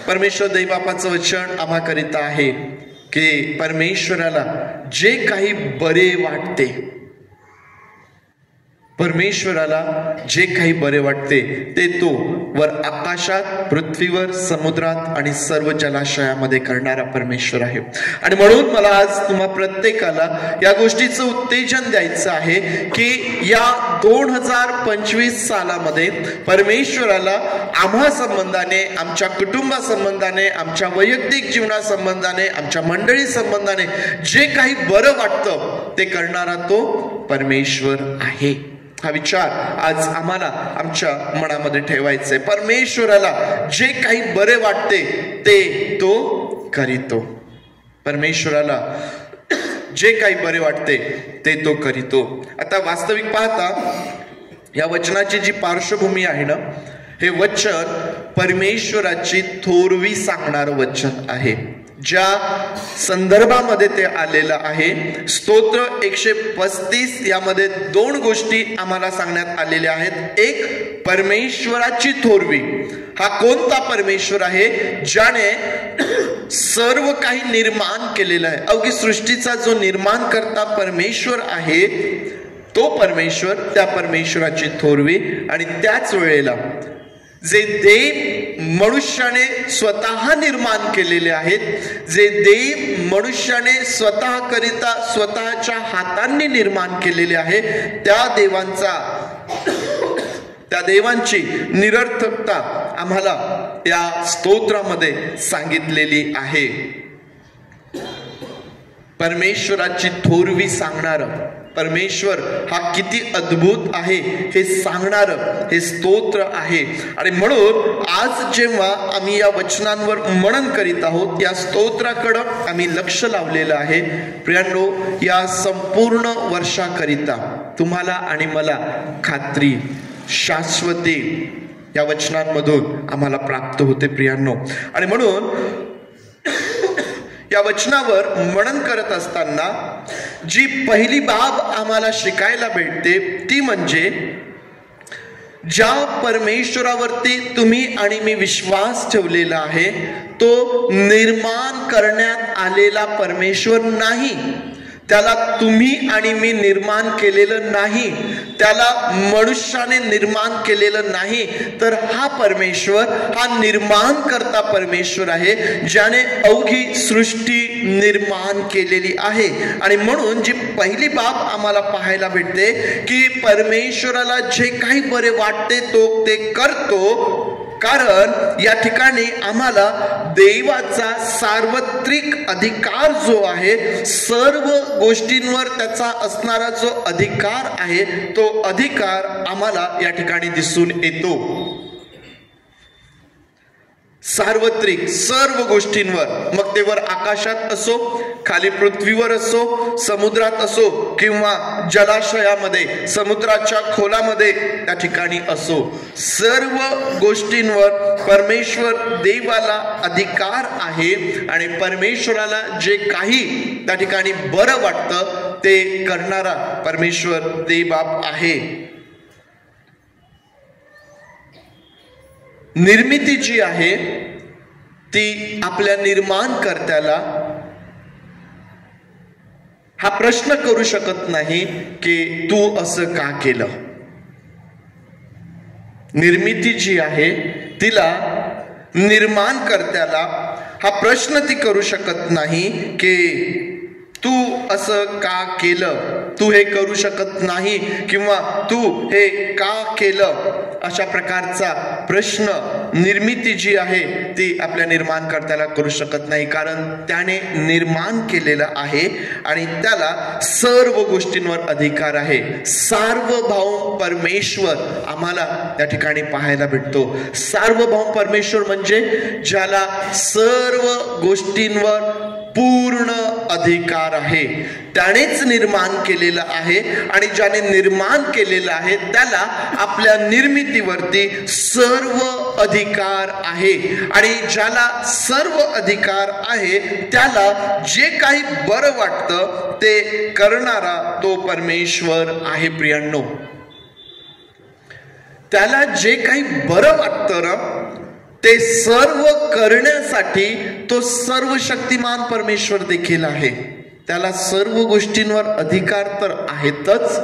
S1: परमेश्वर दैवबापाचं वचन आम्हाकरिता आहे की परमेश्वराला जे काही बरे वाटते, परमेश्वराला जे काही बरे वाटते ते तो वर आकाशात, पृथ्वीवर, समुद्रात आणि सर्व जलाशयामध्ये करणारा परमेश्वर आहे. आणि म्हणून मला आज तुम्हा प्रत्येकाला या गोष्टीचं उत्तेजन द्यायचं आहे की या 2025 सालामध्ये परमेश्वराला आम्हा संबंधाने, आमच्या कुटुंबा संबंधाने, आमच्या वैयक्तिक जीवना संबंधाने, आमच्या मंडळी संबंधाने जे काही बरं वाटतं ते करणारा तो परमेश्वर आहे. हा विचार आज आम्हाला आमच्या मनामध्ये ठेवायचा आहे. परमेश्वराला जे काही बरे वाटते ते तो करीतो. परमेश्वराला जे काही बरे वाटते ते तो करीतो. आता वास्तविक पाहता या वचनाची जी पार्श्वभूमी आहे ना, हे वचन परमेश्वराची थोरवी सांगणारं वचन आहे. ज्या संदर्भामध्ये ते आलेलं आहे, स्तोत्र 135 यामध्ये 2 गोष्टी आम्हाला सांगण्यात आलेल्या आहेत. एक, परमेश्वराची थोरवी. हा कोणता परमेश्वर आहे ज्याने सर्व काही निर्माण केलेलं आहे. अवघी सृष्टीचा जो निर्माण करता परमेश्वर आहे तो परमेश्वर, त्या परमेश्वराची थोरवी. आणि त्याच वेळेला जे देव मनुष्याने स्वतः निर्माण केलेले आहेत, जे देव मनुष्याने स्वतः करिता स्वतःच्या हातांनी निर्माण केलेले आहे, त्या देवांची निरर्थकता आम्हाला या स्तोत्रामध्ये सांगितलेली आहे. परमेश्वराची थोरवी सांगणारं परमेश्वर हा किती अद्भुत आहे हे सांगणारं हे स्तोत्र आहे. आणि म्हणून आज जेव्हा आम्ही या वचनांवर मनन करीत आहोत, या स्तोत्राकडं आम्ही लक्ष लावलेलं आहे. प्रियांनो, या संपूर्ण वर्षाकरिता तुम्हाला आणि मला खात्री, शाश्वती या वचनांमधून आम्हाला प्राप्त होते प्रियांनो. आणि म्हणून या वचनावर मनन करत असताना जी पहिली बाब आम्हाला शिकायला भेटते ती म्हणजे ज्या परमेश्वरावरती तुम्ही आणि मी विश्वास ठेवलेला आहे तो निर्माण करण्यात आलेला परमेश्वर नाही. त्याला तुम्ही आणि मी निर्माण केलेलं नाही, त्याला मनुष्याने निर्माण केलेलं नाही, तर हा परमेश्वर हा निर्माण करता परमेश्वर आहे ज्याने अवघी सृष्टी निर्माण केलेली आहे. आणि म्हणून जी पहिली बाब आम्हाला पाहायला भेटते की परमेश्वराला जे काही बरे वाटते तो ते करतो. कारण या ठिकाणी आम्हाला देवाचा सार्वत्रिक अधिकार जो आहे, सर्व गोष्टींवर त्याचा असणारा जो अधिकार आहे तो अधिकार आम्हाला या ठिकाणी दिसून येतो. सार्वत्रिक सर्व गोष्टींवर, मग ते वर आकाशात असो, खाली पृथ्वीवर असो, समुद्रात असो किंवा जलाशयामध्ये, समुद्राच्या खोलामध्ये त्या ठिकाणी असो, सर्व गोष्टींवर परमेश्वर देवाला अधिकार आहे. आणि परमेश्वराला जे काही त्या ठिकाणी बरं वाटतं ते करणारा परमेश्वर देवबाप आहे. निर्मिती जी आहे ती आपल्या निर्माणकर्त्याला हा प्रश्न करू शकत नाही की तू असं का केलं. निर्मिती जी आहे तिला निर्माणकर्त्याला हा प्रश्न ती करू शकत नाही की तू असं का केलं. तू हे करू शकत नाही किंवा तू हे का केलं, अशा प्रकारचा प्रश्न निर्मिती जी आहे ती आपल्या निर्माणकर्त्याला करू शकत नाही, कारण त्याने निर्माण केलेलं आहे आणि त्याला सर्व गोष्टींवर अधिकार आहे. सार्वभौम परमेश्वर आम्हाला त्या ठिकाणी पाहायला भेटतो. सार्वभौम परमेश्वर म्हणजे ज्याला सर्व गोष्टींवर पूर्ण अधिकार आहे. त्यानेच निर्माण केलेलं आहे आणि ज्याने निर्माण केलेलं आहे त्याला आपल्या निर्मितीवरती सर्व अधिकार आहे. आणि ज्याला सर्व अधिकार आहे त्याला जे काही बरं वाटतं ते करणारा तो परमेश्वर आहे. प्रियांनो, त्याला जे काही बरं वाटतं ना ते सर्व करण्यासाठी तो सर्व शक्तिमान परमेश्वर देखील आहे. त्याला सर्व गोष्टींवर अधिकार तर आहेतच,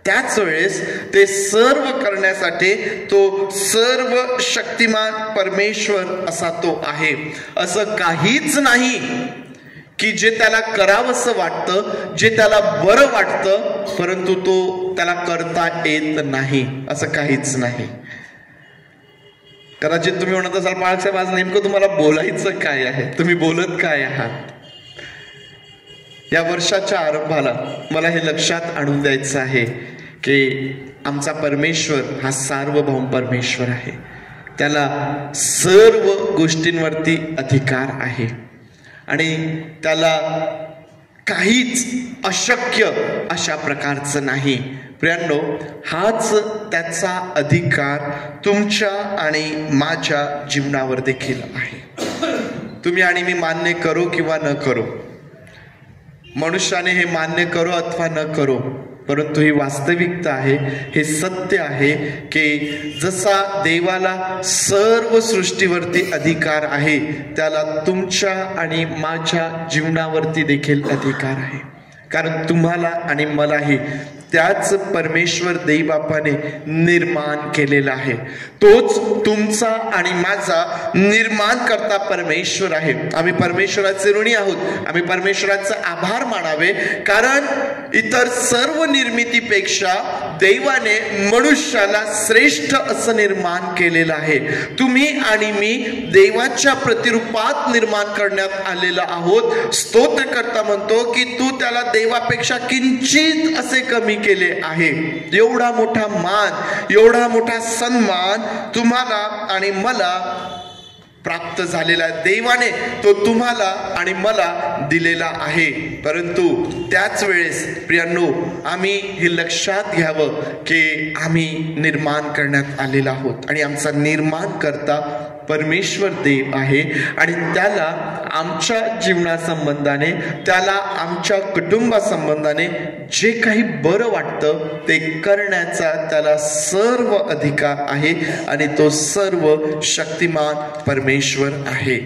S1: त्याच वेळेस ते सर्व करण्यासाठी तो सर्व शक्तिमान परमेश्वर असा तो आहे. असं काहीच नाही की जे त्याला करावंसं वाटतं, जे त्याला बरं वाटतं, परंतु तो त्याला करता येत नाही, असं काहीच नाही. कदाचित तुम्ही म्हणत असाल, बाळासाहेब आज नेमकं तुम्हाला बोलायचं काय आहे, तुम्ही बोलत काय आहात. या वर्षाच्या आरंभाला मला हे लक्षात आणून द्यायचं आहे की आमचा परमेश्वर हा सार्वभौम परमेश्वर आहे. त्याला सर्व गोष्टींवरती अधिकार आहे आणि त्याला काहीच अशक्य अशा प्रकारचं नाही. प्रियांनो, हाच त्याचा अधिकार तुमच्या आणि माझ्या जीवनावर देखील आहे. तुम्ही आणि मी मान्य करो किंवा न करो, मनुष्याने हे मान्य करो अथवा न करो, परंतु ही वास्तविकता आहे, हे सत्य आहे की जसा देवाला सर्व सृष्टीवरती अधिकार आहे त्याला तुमच्या आणि माझ्या जीवनावरती देखील अधिकार आहे. कारण तुम्हाला आणि मलाही त्याच परमेश्वर देवबापाने निर्माण केलेला आहे. तोच तुमचा आणि माझा निर्माण करता परमेश्वर आहे. आम्ही परमेश्वराचे ऋणी आहोत. आम्ही परमेश्वराचा आभार मानावे, कारण इतर सर्व निर्मितीपेक्षा देवाने मनुष्याला श्रेष्ठ असं निर्माण केलेलं आहे. तुम्ही आणि मी देवाच्या प्रतिरूपात निर्माण करण्यात आलेला आहोत. स्तोत्रकर्ता म्हणतो की तू त्याला देवापेक्षा किंचित असे कमी केले आहे. एवढा मोठा मान, एवढा मोठा सन्मान तुम्हाला आणि मला प्राप्त झालेला देवाने तो तुम्हाला आणि मला दिलेला आहे. परंतु त्याच वेळेस प्रियांनो, आम्ही हे लक्षात घ्यावं की आम्ही निर्माण करण्यात आलेला आहोत आणि आमचा निर्माण करता परमेश्वर देव आहे आणि त्याला आमच्या जीवनासंबंधाने, त्याला आमच्या कुटुंबासंबंधाने जे काही बरं वाटतं ते करण्याचा त्याला सर्व अधिकार आहे आणि तो सर्व शक्तिमान परमेश्वर आहे.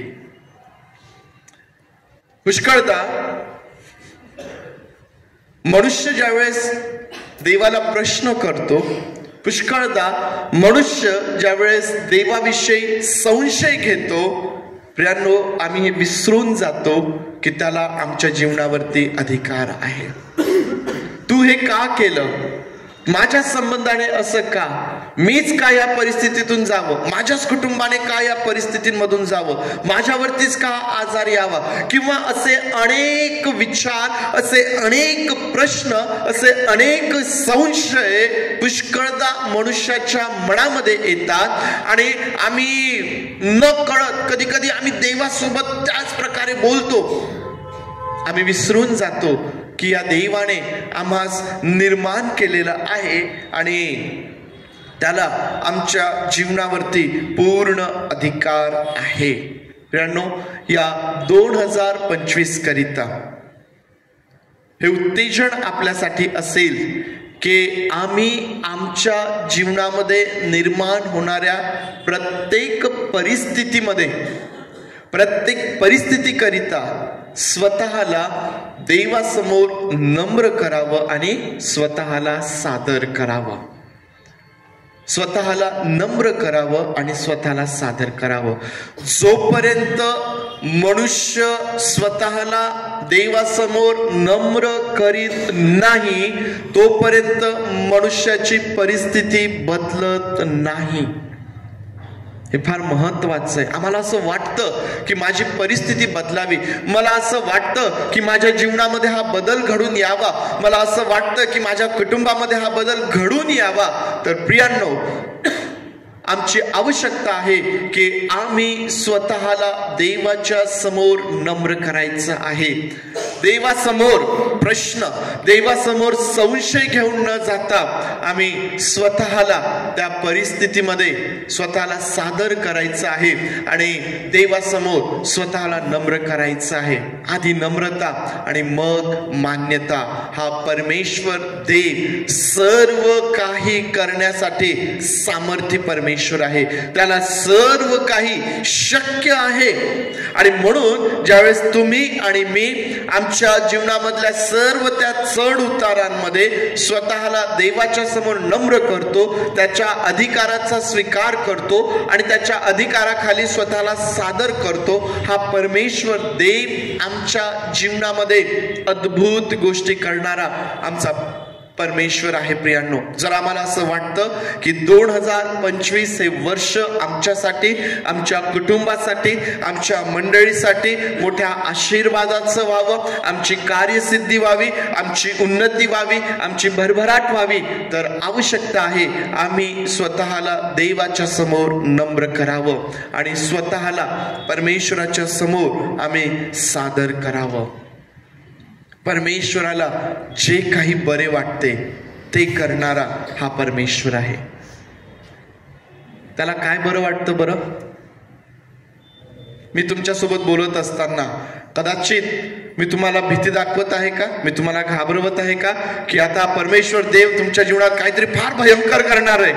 S1: पुष्कळदा मनुष्य ज्यावेळेस देवाला प्रश्न करतो, पुष्कळदा मनुष्य ज्यावेळेस देवाविषयी संशय घेतो, प्रियांनो, आम्ही हे विसरून जातो की त्याला आमच्या जीवनावरती अधिकार आहे. तू हे का केलं, माझ्या संबंधाने असं का, मीच का या परिस्थितीतून जावं, माझ्याच कुटुंबाने का या परिस्थितीमधून जावं, माझ्यावरतीच का आजार यावा, किंवा असे अनेक विचार, असे अनेक प्रश्न, असे अनेक संशय पुष्कळदा मनुष्याच्या मनामध्ये येतात आणि आम्ही न कळत कधी कधी आम्ही देवासोबत त्याच प्रकारे बोलतो. आम्ही विसरून जातो की या देवाने आम्हास निर्माण केलेलं आहे आणि त्याला आमच्या जीवनावरती पूर्ण अधिकार आहे. मित्रांनो, या 2025 करिता हे उत्तेजन आपल्यासाठी असेल की आम्ही आमच्या जीवनामध्ये निर्माण होणाऱ्या प्रत्येक परिस्थितीमध्ये, प्रत्येक परिस्थितीकरिता स्वतःला देवासमोर नम्र करावं आणि स्वतःला सादर करावं. स्वतःला नम्र करावं आणि स्वतःला सादर करावं. जोपर्यंत मनुष्य स्वतःला देवासमोर नम्र करीत नाही तोपर्यंत मनुष्याची परिस्थिती बदलत नाही. हे फार महत्वाचं आहे. आम्हाला असं वाटतं की माझी परिस्थिती बदलावी, मला असं वाटतं की माझ्या जीवनामध्ये हा बदल घडून यावा, मला असं वाटतं की माझ्या कुटुंबामध्ये हा बदल घडून यावा. तर प्रियांनो, आमची आवश्यकता आहे की आम्ही स्वतःला देवाच्या समोर नम्र करायचं आहे. देवासमोर प्रश्न, देवासमोर संशय घेऊन न जाता आम्ही स्वतःला त्या परिस्थितीमध्ये स्वतःला सादर करायचं आहे आणि देवासमोर स्वतःला नम्र करायचं आहे. आधी नम्रता आणि मग मान्यता. हा परमेश्वर देव सर्व काही करण्यासाठी सामर्थ्य परमेश्वर आहे, त्याला सर्व काही शक्य आहे. आणि म्हणून ज्यावेळेस तुम्ही आणि मी आमच्या जीवनामधल्या सर्व त्या चढ उतारांमध्ये स्वतःला देवाच्या समोर नम्र करतो, त्याच्या अधिकाराचा स्वीकार करतो आणि त्याच्या अधिकाराखाली स्वतःला सादर करतो, हा परमेश्वर देव आमच्या जीवनामध्ये अद्भुत गोष्टी करणारा आमचा परमेश्वर आहे. प्रियांनो, जर आम्हाला असं वाटतं की 2025 हे वर्ष आमच्यासाठी, आमच्या कुटुंबासाठी, आमच्या मंडळीसाठी मोठ्या आशीर्वादाचं व्हावं, आमची कार्यसिद्धी व्हावी, आमची उन्नती व्हावी, आमची भरभराट व्हावी, तर आवश्यकता आहे आम्ही स्वतःला देवाच्या समोर नम्र करावं आणि स्वतःला परमेश्वराच्या समोर आम्ही सादर करावं. परमेश्वराला जे काही बरे वाटते ते करणारा हा परमेश्वर आहे. त्याला काय बरं वाटतं बरं? मी तुमच्यासोबत बोलत असताना कदाचित मी तुम्हाला भीती दाखवत आहे का, मी तुम्हाला घाबरवत आहे का की आता परमेश्वर देव तुमच्या जीवनात काहीतरी फार भयंकर करणार आहे?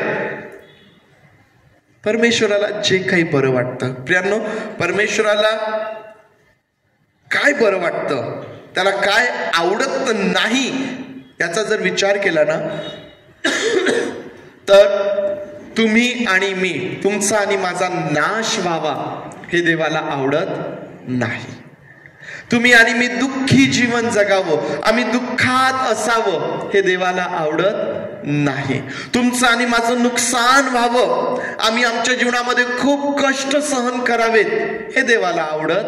S1: परमेश्वराला जे काही बरं वाटतं, प्रियांनो, परमेश्वराला काय बरं वाटतं, त्याला काय आवडत नाही याचा जर विचार केला ना, तर तुम्ही आणि मी, तुमचा आणि माझा नाश व्हावा हे देवाला आवडत नाही. तुम्ही आणि मी दुःखी जीवन जगावं, आम्ही दुःखात असावं हे देवाला आवडत नाही. तुमचं आणि माझं नुकसान व्हावं, आम्ही आमच्या जीवनामध्ये खूप कष्ट सहन करावेत हे देवाला आवडत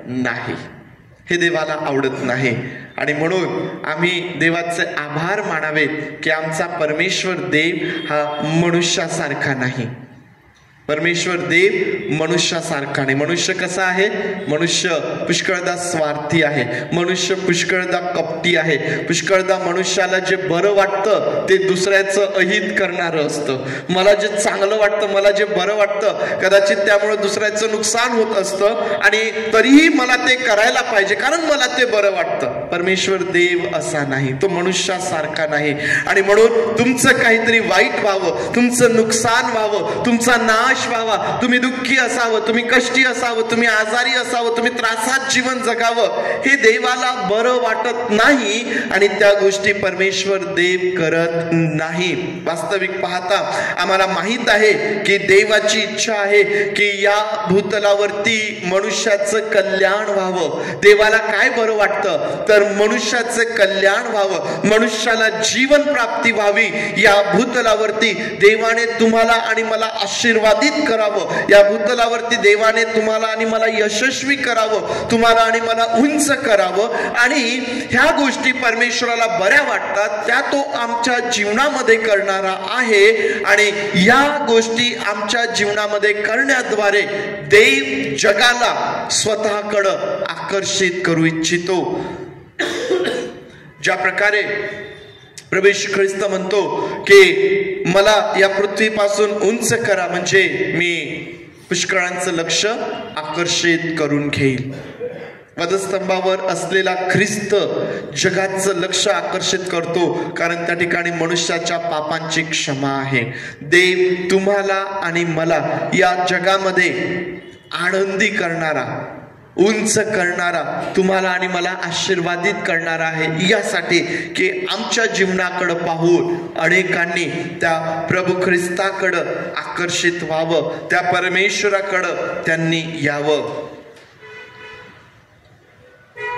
S1: नाही. हे देवाला आवडत नाही. आणि म्हणून आम्ही देवाचे आभार मानावेत की आमचा परमेश्वर देव हा मनुष्यासारखा नाही. परमेश्वर देव मनुष्यासारखा नाही. मनुष्य कसा आहे? मनुष्य पुष्कळदा स्वार्थी आहे, मनुष्य पुष्कळदा कपटी आहे, पुष्कळदा मनुष्याला जे बरं वाटतं ते दुसऱ्याचं अहित करणारं असतं. मला जे चांगलं वाटतं, मला जे बरं वाटतं, कदाचित त्यामुळे दुसऱ्याचं नुकसान होत असतं आणि तरीही मला ते करायला पाहिजे कारण मला ते बरं वाटतं. परमेश्वर देव असा नाही, तो मनुष्यासारखा नाही. आणि म्हणून तुमचं काहीतरी वाईट व्हावं, तुमचं नुकसान व्हावं, तुमचा नाश व्हावा, तुम्ही दुःखी असावं, तुम्ही कष्टी असावं, तुम्ही आजारी असावं, तुम्ही त्रासात जीवन जगावं हे देवाला बरं वाटत नाही आणि त्या गोष्टी परमेश्वर देव करत नाही. वास्तविक पाहता आम्हाला माहित आहे की देवाची इच्छा आहे की या भूतलावरती मनुष्याचं कल्याण व्हावं. देवाला काय बरं वाटतं तर मनुष्याचं कल्याण व्हावं, मनुष्याला जीवन प्राप्ती व्हावी. या भूतलावरती देवाने तुम्हाला आणि मला आशीर्वादित करावं, या भूतलावरती देवाने तुम्हाला आणि मला यशस्वी करावं, तुम्हाला आणि मला उंच करावं. आणि ह्या गोष्टी परमेश्वराला बऱ्या वाटतात, त्या तो आमच्या जीवनामध्ये करणारा आहे. आणि या गोष्टी आमच्या जीवनामध्ये करण्याद्वारे देव जगाला स्वतःकडं आकर्षित करू इच्छितो. ज्या प्रकारे प्रभू येशू ख्रिस्त म्हणतो की मला या पृथ्वीपासून उंच करा म्हणजे मी पुष्कळांचं लक्ष आकर्षित करून घेईल. वधस्तंभावर असलेला ख्रिस्त जगाचं लक्ष आकर्षित करतो कारण त्या ठिकाणी मनुष्याच्या पापांची क्षमा आहे. देव तुम्हाला आणि मला या जगामध्ये आनंदी करणारा, उंच करणारा, तुम्हाला आणि मला आशीर्वादित करणारा आहे, यासाठी की आमच्या जीवनाकडे पाहून अनेकांनी त्या प्रभू ख्रिस्ताकडं आकर्षित व्हावं, त्या परमेश्वराकडं त्यांनी यावं.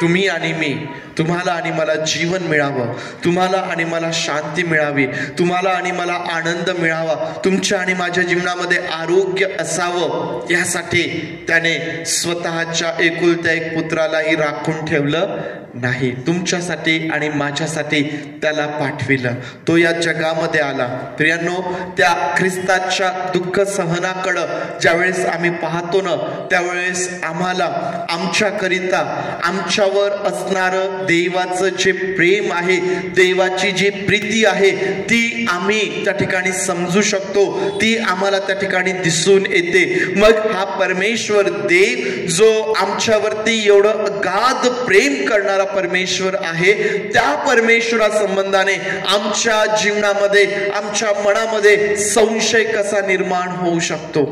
S1: तुम्ही आणि मी, तुम्हाला आणि मला जीवन मिळावं, तुम्हाला आणि मला शांती मिळावी, तुम्हाला आणि मला आनंद मिळावा, तुमच्या आणि माझ्या जीवनामध्ये आरोग्य असावं, यासाठी त्याने स्वतःच्या एकुलत्या एक पुत्रालाही राखून ठेवलं नाही, तुमच्यासाठी आणि माझ्यासाठी त्याला पाठविलं. तो या जगामध्ये आला. प्रियांनो, त्या ख्रिस्ताच्या दुःख सहनाकडं ज्यावेळेस आम्ही पाहतो ना, त्यावेळेस आम्हाला आमच्याकरिता आमच्यावर असणारं देवाचं जे प्रेम आहे, देवाची जी प्रीती आहे, ती आम्ही त्या ठिकाणी समजू शकतो, ती आम्हाला त्या ठिकाणी दिसून येते. मग हा परमेश्वर देव जो आमच्यावरती एवढं अगाध प्रेम करणारा परमेश्वर आहे, त्या परमेश्वरा संबंधाने आमच्या जीवनामध्ये, आमच्या मनामध्ये संशय कसा निर्माण होऊ शकतो?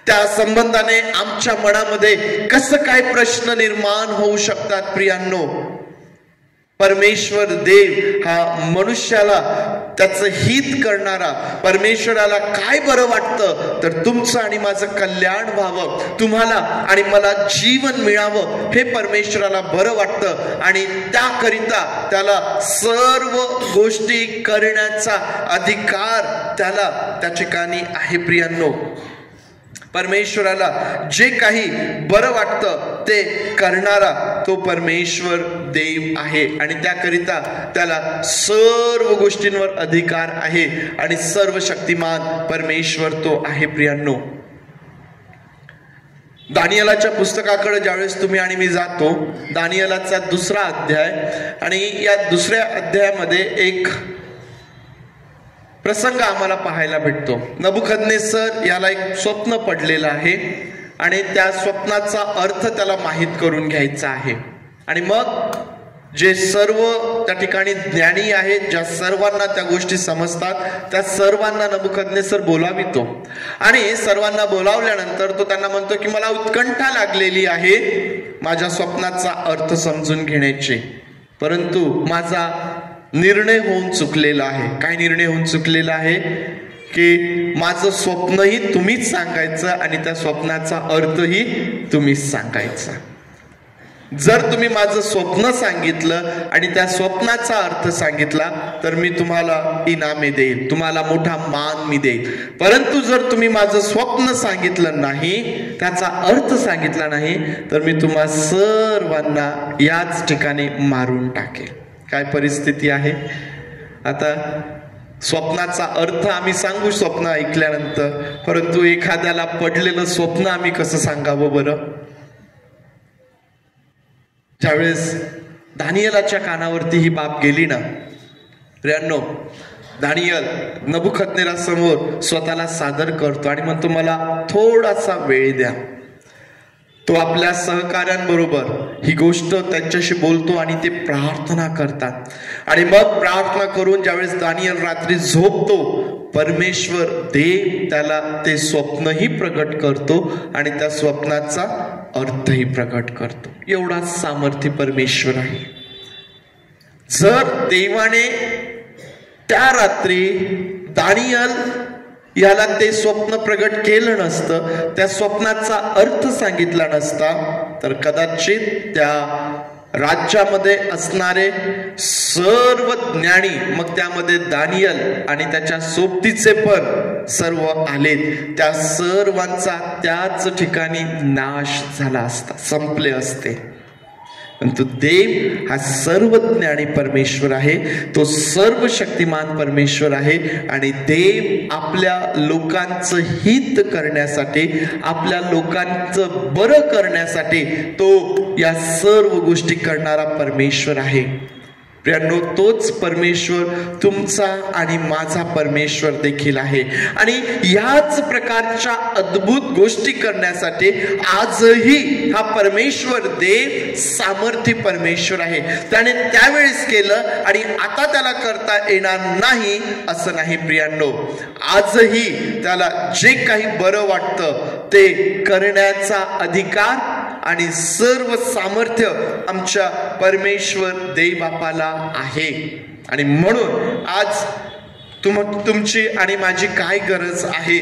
S1: त्या संबंधाने आमच्या मनामध्ये कसं काय प्रश्न निर्माण होऊ शकतात? प्रियांनो, परमेश्वर देव हा मनुष्याला त्याचं हित करणारा, परमेश्वराला काय बरं वाटतं तर तुमचं आणि माझं कल्याण व्हावं, तुम्हाला आणि मला जीवन मिळावं, हे परमेश्वराला बरं वाटतं. आणि त्याकरिता त्याला सर्व गोष्टी करण्याचा अधिकार त्याला त्या ठिकाणी आहे. प्रियांनो, परमेश्वराला जे काही बरं वाटतं ते करणारा तो परमेश्वर देव आहे, आणि त्याकरिता त्याला सर्व गोष्टींवर अधिकार आहे, आणि सर्व शक्तिमान परमेश्वर तो आहे. प्रियांनो, दानियेलाच्या पुस्तकाकडे ज्यावेळेस तुम्ही आणि मी जातो, दानियेलाचा 2रा अध्याय, आणि या 2ऱ्या अध्यायामध्ये एक प्रसंग आम्हाला पाहायला भेटतो. नबुखदनेस्सर याला एक स्वप्न पडलेलं आहे, आणि त्या स्वप्नाचा अर्थ त्याला माहीत करून घ्यायचा आहे. आणि मग जे सर्व त्या ठिकाणी ज्ञानी आहेत, ज्या सर्वांना त्या गोष्टी समजतात, त्या सर्वांना नबुखदनेस्सर बोलावितो, आणि सर्वांना बोलावल्यानंतर तो त्यांना म्हणतो की मला उत्कंठा लागलेली आहे माझ्या स्वप्नाचा अर्थ समजून घेण्याची, परंतु माझा निर्णय होऊन चुकलेला आहे. काय निर्णय होऊन चुकलेला आहे? की माझं स्वप्नही तुम्हीच सांगायचं, आणि त्या स्वप्नाचा अर्थही तुम्हीच सांगायचा. जर तुम्ही माझं स्वप्न सांगितलं आणि त्या स्वप्नाचा अर्थ सांगितला तर मी तुम्हाला इनामे देईल, तुम्हाला मोठा मान मी देईल. परंतु जर तुम्ही माझं स्वप्न सांगितलं नाही, त्याचा अर्थ सांगितला नाही, तर मी तुम्हा सर्वांना याच ठिकाणी मारून टाकेल. काय परिस्थिती आहे? आता स्वप्नाचा अर्थ आम्ही सांगू स्वप्न ऐकल्यानंतर, परंतु एखाद्याला पडलेलं स्वप्न आम्ही कसं सांगावं बरं? ज्यावेळेस दानियेलाच्या कानावरती ही बाब गेली ना, प्रियांनो, दानियल नबुखदनेस्सरासमोर स्वतःला सादर करतो आणि म्हणतो मला थोडासा वेळ द्या. तो आपल्या सहकाऱ्यांबरोबर ही गोष्ट त्यांच्याशी बोलतो आणि ते प्रार्थना करतात. आणि मग प्रार्थना करून ज्यावेळेस दानियल रात्री झोपतो, परमेश्वर देव त्याला ते स्वप्नही प्रकट करतो आणि त्या स्वप्नाचा अर्थही प्रकट करतो. एवढा सामर्थ्य परमेश्वर आहे. जर देवाने त्या रात्री दानियल याला ते स्वप्न प्रगट केलं नसतं, त्या स्वप्नाचा अर्थ सांगितला नसता, तर कदाचित त्या राज्यामध्ये असणारे सर्व ज्ञानी, मग त्यामध्ये दानियल आणि त्याच्या सोबतीचे पण सर्व आलेत, त्या सर्वांचा त्याच ठिकाणी नाश झाला असता, संपले असते. परंतु देव हा सर्वज्ञानी परमेश्वर आहे, तो सर्व शक्तिमान परमेश्वर आहे, आणि देव आपल्या लोकांचं हित करण्यासाठी, आपल्या लोकांचं बरं करण्यासाठी तो या सर्व गोष्टी करणारा परमेश्वर आहे. प्रियांनो, तोच परमेश्वर तुमचा आणि माझा परमेश्वर देखील आहे, आणि याच प्रकारच्या अद्भुत गोष्टी करण्यासाठी आजही हा परमेश्वर देव सामर्थ्य परमेश्वर आहे. त्याने त्यावेळेस केलं आणि आता त्याला करता येणार नाही असं नाही. प्रियांनो, आजही त्याला जे काही बरं वाटतं ते करण्याचा अधिकार आणि सर्व सामर्थ्य आमच्या परमेश्वर देव बापाला आहे. आणि म्हणून आज तुमची आणि माझी काय गरज आहे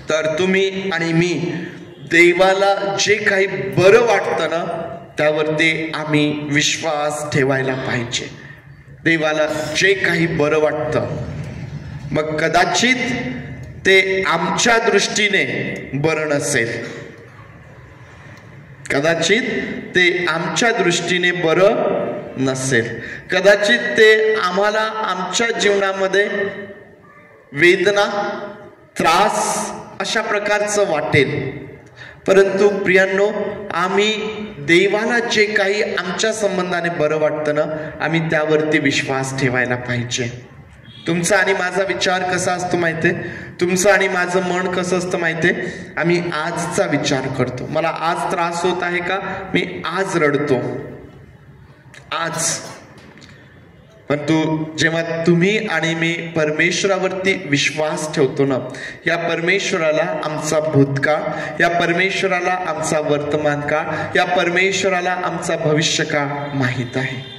S1: तर तुम्ही आणि मी देवाला जे काही बरं वाटतं ना त्यावरती आम्ही विश्वास ठेवायला पाहिजे. देवाला जे काही बरं वाटतं, मग कदाचित ते आमच्या दृष्टीने बरं नसेल, कदाचित ते आमच्या दृष्टीने बरं नसेल, कदाचित ते आम्हाला आमच्या जीवनामध्ये वेदना, त्रास अशा प्रकारचं वाटेल. परंतु प्रियांनो, आम्ही देवाला जे काही आमच्या संबंधाने बरं वाटतं ना, आम्ही त्यावरती विश्वास ठेवायला पाहिजे. तुमचा आणि माझा विचार कसा असतो माहितीये? तुमचं आणि माझं मन कसं असतं माहितीये? आम्ही आजचा विचार करतो. मला आज त्रास होत आहे का? मी आज रडतो, आज. परंतु जेव्हा तुम्ही आणि मी परमेश्वरावरती विश्वास ठेवतो ना, या परमेश्वराला आमचा भूतकाळ, या परमेश्वराला आमचा वर्तमान काळ, या परमेश्वराला आमचा भविष्यकाळ माहीत आहे.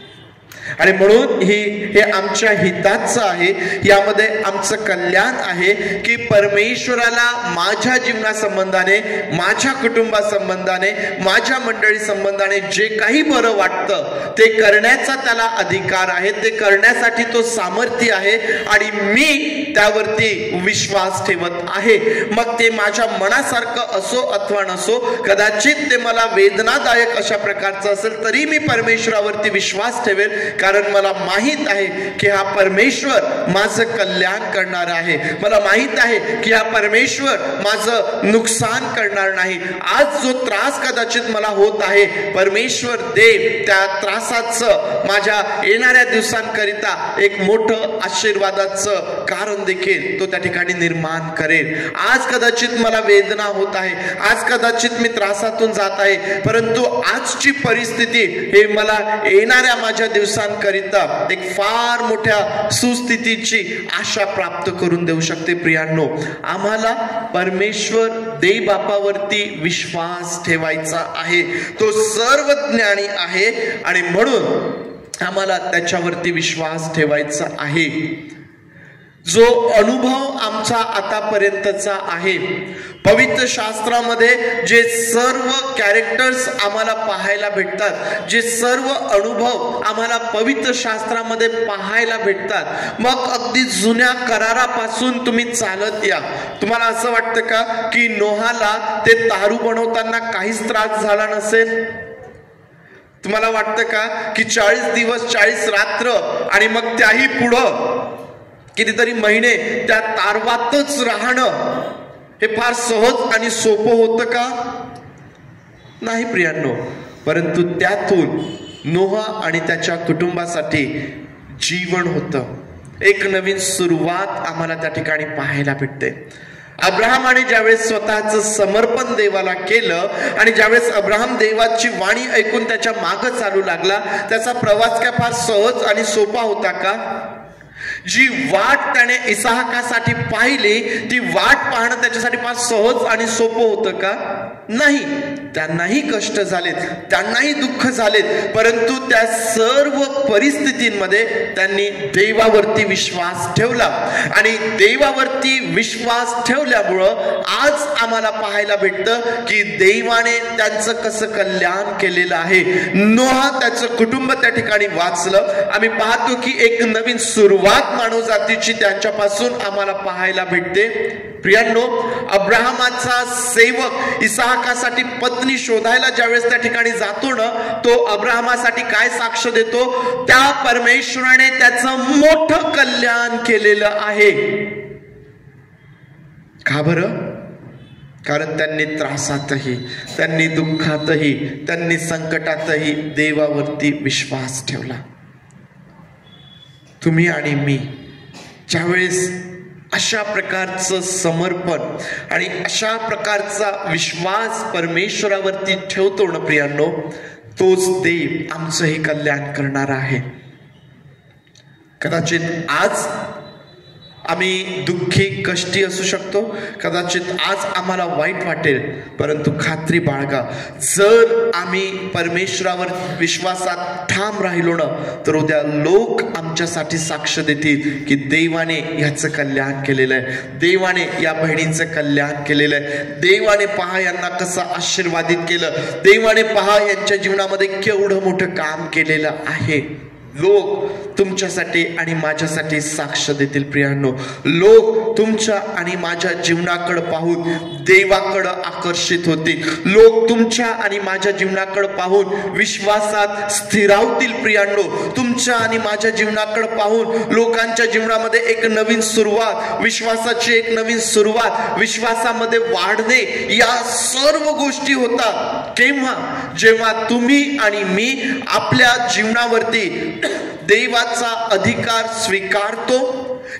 S1: आणि म्हणून हे आमच्या हिताचं आहे, यामध्ये आमचं कल्याण आहे की परमेश्वराला माझ्या जीवना संबंधाने, माझ्या कुटुंबा संबंधाने, माझ्या मंडळी संबंधाने जे काही बरं वाटतं ते करण्याचा त्याला अधिकार आहे, ते करण्यासाठी तो सामर्थ्य आहे आणि मी त्यावरती विश्वास ठेवत आहे. मग ते माझ्या मनासारखं असो अथवा नसो, कदाचित ते मला वेदनादायक अशा प्रकारचं असेल तरी मी परमेश्वरावरती विश्वास ठेवेल, कारण मला माहित आहे की हा परमेश्वर माझं कल्याण करणार आहे. मला माहित आहे की हा परमेश्वर माझं नुकसान करणार नाही. आज जो त्रास कदाचित मला होत आहे, परमेश्वर देव त्या त्रासाचं माझ्या येणाऱ्या दिवसांकरिता एक मोठं आशीर्वादाचं कारण देखील तो त्या ठिकाणी निर्माण करेल. आज कदाचित मला वेदना होत आहे, आज कदाचित मी त्रासातून जात आहे, परंतु आजची परिस्थिती हे मला येणाऱ्या माझ्या दिवसांकरिता एक फार मोठ्या सुस्थितीची आशा प्राप्त करून देऊ शकते. प्रियांनो, आम्हाला परमेश्वर देव बापावरती विश्वास ठेवायचा आहे. तो सर्वज्ञानी आहे आणि म्हणून आम्हाला त्याच्यावरती विश्वास ठेवायचा आहे. जो अनुभव आमचा आतापर्यंतचा आहे, पवित्र शास्त्रामध्ये जे सर्व कॅरेक्टर्स आम्हाला पाहायला भेटतात, जे सर्व अनुभव आम्हाला पवित्र शास्त्रामध्ये पाहायला भेटतात, मग अगदी जुन्या करारापासून तुम्ही चालत या. तुम्हाला असं वाटतं का की नोहाला ते तारू बनवताना काहीच त्रास झाला नसेल? तुम्हाला वाटतं का की 40 दिवस 40 रात्र आणि मग त्याही पुढं कितीतरी महिने त्या तारवातच राहणं हे फार सहज आणि सोपं होतं का? नाही प्रियांनो. परंतु त्यातून नोह आणि त्याच्या कुटुंबासाठी जीवन होतं. एक नवीन सुरुवात आम्हाला त्या ठिकाणी पाहायला भेटते. अब्राहमाने ज्यावेळेस स्वतःचं समर्पण देवाला केलं आणि ज्यावेळेस अब्राहम देवाची वाणी ऐकून त्याच्या मागं चालू लागला, त्याचा प्रवास काय फार सहज आणि सोपा होता का? जी वाट त्याने इसाहकासाठी पाहिली, ती वाट पाहणं त्याच्यासाठी फार सहज आणि सोपं होतं का? नाही. त्यांनाही कष्ट झालेत, त्यांनाही दुःख झालेत, परंतु त्या सर्व परिस्थितींमध्ये त्यांनी देवावरती विश्वास ठेवला आणि देवावरती विश्वास ठेवल्यामुळं आज आम्हाला पाहायला भेटतं की देवाने त्यांचं कसं कल्याण केलेलं आहे. नोहा त्याचं कुटुंब त्या ठिकाणी वाचलं. आम्ही पाहतो की एक नवीन सुरुवात मानव जातीची त्यांच्यापासून आम्हाला पाहायला भेटते. प्रियांनो, अब्राहमाचा सेवक इसाहकासाठी पत्नी शोधायला ज्यावेळेस त्या ठिकाणी जातो ना, तो अब्राहमासाठी काय साक्ष देतो? त्या परमेश्वराने त्याचं मोठं कल्याण केलेलं आहे. का बरं? कारण त्यांनी त्रासातही, त्यांनी दुःखातही, त्यांनी संकटातही देवावरती विश्वास ठेवला. तुम्ही आणि मी ज्यावेळेस अशा प्रकारचं समर्पण आणि अशा प्रकारचा विश्वास परमेश्वरावरती ठेवतो ना प्रियांनो, तोच देव आमचंही कल्याण करणार आहे. कदाचित आज आम्ही दुःखी कष्टी असू शकतो, कदाचित आज आम्हाला वाईट वाटेल, परंतु खात्री बाळगा, जर आम्ही परमेश्वरावर विश्वासात ठाम राहिलो ना, तर उद्या लोक आमच्यासाठी साक्ष देतील की देवाने ह्याचं कल्याण केलेलं आहे, देवाने या बहिणींचं कल्याण केलेलं आहे, देवाने पहा यांना कसं आशीर्वादित केलं, देवाने पहा यांच्या जीवनामध्ये केवढं मोठं काम केलेलं आहे. लोक तुमच्यासाठी आणि माझ्यासाठी साक्ष देतील. प्रियांनो, लोक तुमच्या आणि माझ्या जीवनाकडे पाहून देवाकडे आकर्षित होतील. लोक तुमच्या आणि माझ्या जीवनाकडे पाहून विश्वासात स्थिरावतील. प्रियांनो, तुमच्या आणि माझ्या जीवनाकडे पाहून लोकांच्या जीवनामध्ये एक नवीन सुरुवात, विश्वासाची एक नवीन सुरुवात, विश्वासामध्ये वाढणे, या सर्व गोष्टी होतात केव्हा? जेव्हा तुम्ही आणि मी आपल्या जीवनावरती देवाचा अधिकार स्वीकारतो.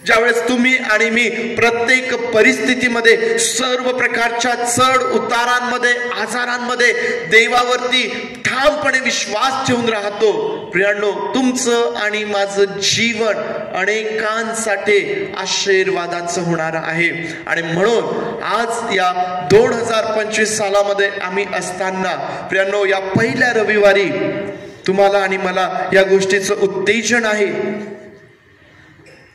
S1: ज्यावेळेस तुम्ही आणि मी प्रत्येक परिस्थितीमध्ये, सर्व प्रकारच्या चढ उतारांमध्ये, आजारांमध्ये देवावरती ठामपणे विश्वास ठेवून राहतो. प्रियांनो, तुमचं आणि माझं जीवन अनेकांसाठी आशीर्वादाचं होणार आहे. आणि म्हणून आज या 2025 सालामध्ये आम्ही असताना प्रियांनो, या पहिल्या रविवारी तुम्हाला आणि मला या गोष्टीचं उत्तेजन आहे.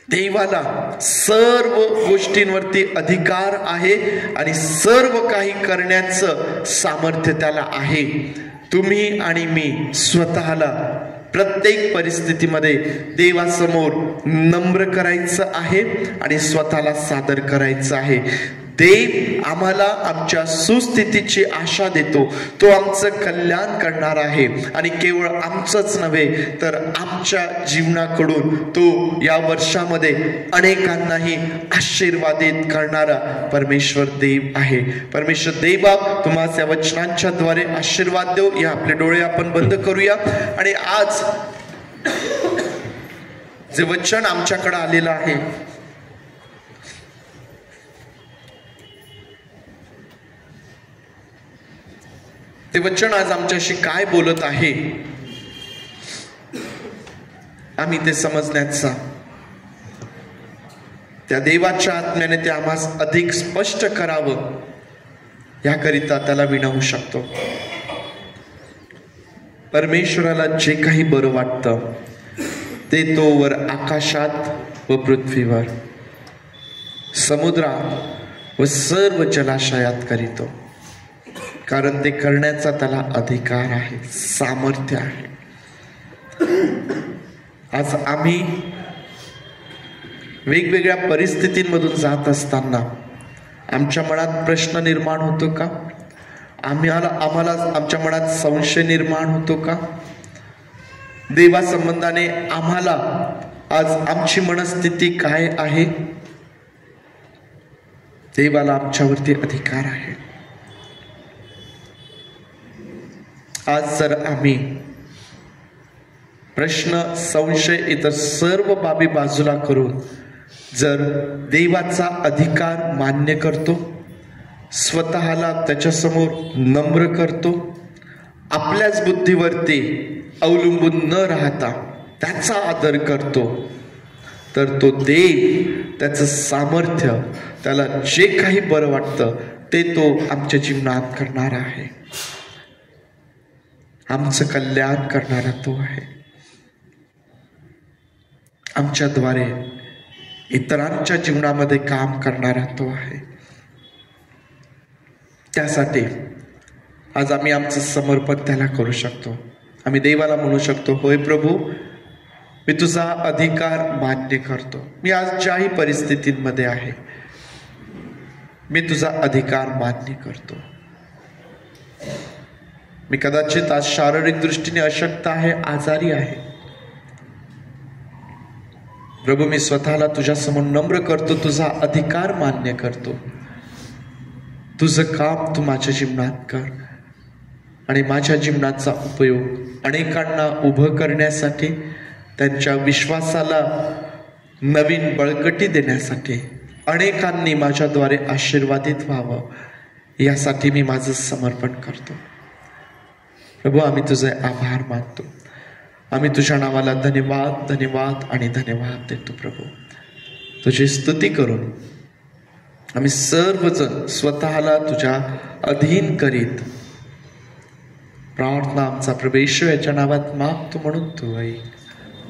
S1: देवाला सर्व गोष्टींवरती अधिकार आहे आणि सर्व काही करण्याचं सामर्थ्य त्याला आहे. तुम्ही आणि मी स्वतःला प्रत्येक परिस्थितीमध्ये देवासमोर नम्र करायचं आहे आणि स्वतःला सादर करायचं आहे. देव आम्हाला आमच्या सुस्थितीची आशा देतो. तो आमचं कल्याण करणार आहे आणि केवळ आमचंच नव्हे तर आमच्या जीवनाकडून तो या वर्षामध्ये अनेकांनाही आशीर्वादित करणारा परमेश्वर देव आहे. परमेश्वर देवा, तुम्हाला या वचनांच्या द्वारे आशीर्वाद देऊ. या आपले डोळे आपण बंद करूया आणि आज जे वचन आमच्याकडे आलेलं आहे, ते वचन आज आमच्याशी काय बोलत आहे, आम्ही ते समजण्याचा, त्या देवाच्या आत्म्याने ते आम्हास अधिक स्पष्ट करावं याकरिता त्याला विनवू शकतो. परमेश्वराला जे काही बरं वाटतं ते तो वर आकाशात व पृथ्वीवर, समुद्रात व सर्व जलाशयात करीतो, कारण ते करण्याचा त्याला अधिकार आहे, सामर्थ्य आहे. आज आम्ही वेगवेगळ्या परिस्थितींमधून जात असताना आमच्या मनात प्रश्न निर्माण होतो का? आम्हाला आमच्या मनात संशय निर्माण होतो का? देवा संबंधाने आम्हाला आज आमची मनस्थिती काय आहे? देवाला आमच्यावरती अधिकार आहे. आज जर आम्ही प्रश्न, संशय, इतर सर्व बाबी बाजूला करून जर देवाचा अधिकार मान्य करतो, स्वतःला त्याच्यासमोर नम्र करतो, आपल्याच बुद्धीवरती अवलंबून न राहता त्याचा आदर करतो, तर तो देव, त्याचं सामर्थ्य, त्याला जे काही बरं वाटतं ते तो आमच्या जीवनात करणार आहे. आमचं कल्याण करणारा तो आहे. आमच्याद्वारे इतरांच्या जीवनामध्ये काम करणारा तो आहे. त्यासाठी आज आम्ही आमचं समर्पण त्याला करू शकतो. आम्ही देवाला म्हणू शकतो, होय प्रभू, मी तुझा अधिकार मान्य करतो. मी आज ज्याही परिस्थितींमध्ये आहे, मी तुझा अधिकार मान्य करतो. मी कदाचित आज शारीरिक दृष्टीने अशक्त आहे, आजारी आहे. प्रभू, मी स्वतःला तुझ्यासमोर नम्र करतो, तुझा अधिकार मान्य करतो. तुझं काम तू माझ्या जीवनात कर आणि माझ्या जीवनाचा उपयोग अनेकांना उभं करण्यासाठी, त्यांच्या विश्वासाला नवीन बळकटी देण्यासाठी, अनेकांनी माझ्याद्वारे आशीर्वादित व्हावं, यासाठी मी माझं समर्पण करतो. प्रभू, आम्ही तुझे आभार मानतो. आम्ही तुझ्या नावाला धन्यवाद, धन्यवाद आणि धन्यवाद देतो. प्रभू, तुझी स्तुती करून आम्ही सर्वजण स्वतःला तुझ्या अधीन करीत प्रार्थना आमचा प्रभू याच्या नावात मागतो म्हणून तू ऐक.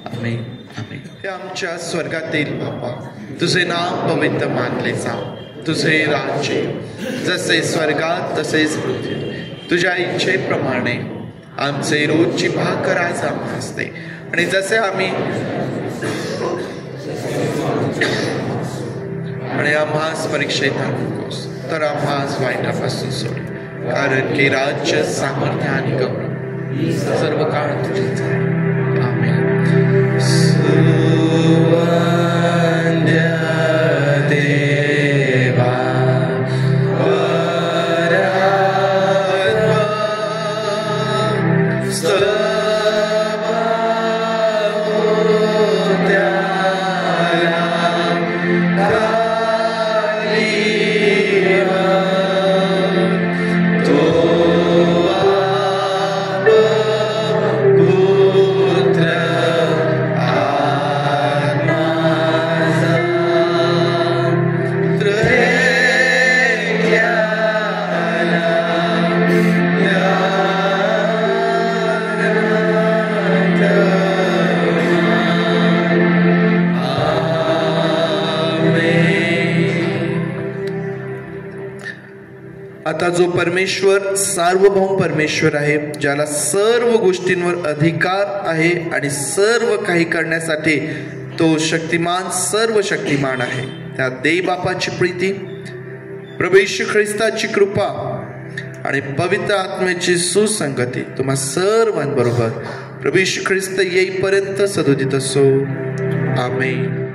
S1: आमेन आमेन. हे आमच्या स्वर्गातील बापा, तुझे नाम पवित्र मानले जाव, तुझे राज्य जसे स्वर्गात तसेच पृथ्वी. तुझ्या इच्छेप्रमाणे आमचे रोजची भाकर आज आम्हास दे, आणि जसे आम्ही आणि आम्हास परीक्षेत नकोस, तर आम्हास वाईटापासून सोड, कारण की राज्य, सामर्थ्य आणि गौरव सर्व काळ तुझेच आहे. आमेन. आता जो परमेश्वर सार्वभौम परमेश्वर आहे, ज्याला सर्व गोष्टींवर अधिकार आहे आणि सर्व काही करण्यासाठी तो शक्तिमान, सर्व शक्तिमान आहे, त्या देव बापाची प्रीती, प्रभू येशू ख्रिस्ताची कृपा आणि पवित्र आत्म्याची सुसंगती तुम्हा सर्वांबरोबर प्रभू येशू ख्रिस्त येईपर्यंत सदोदित असो. आमेन.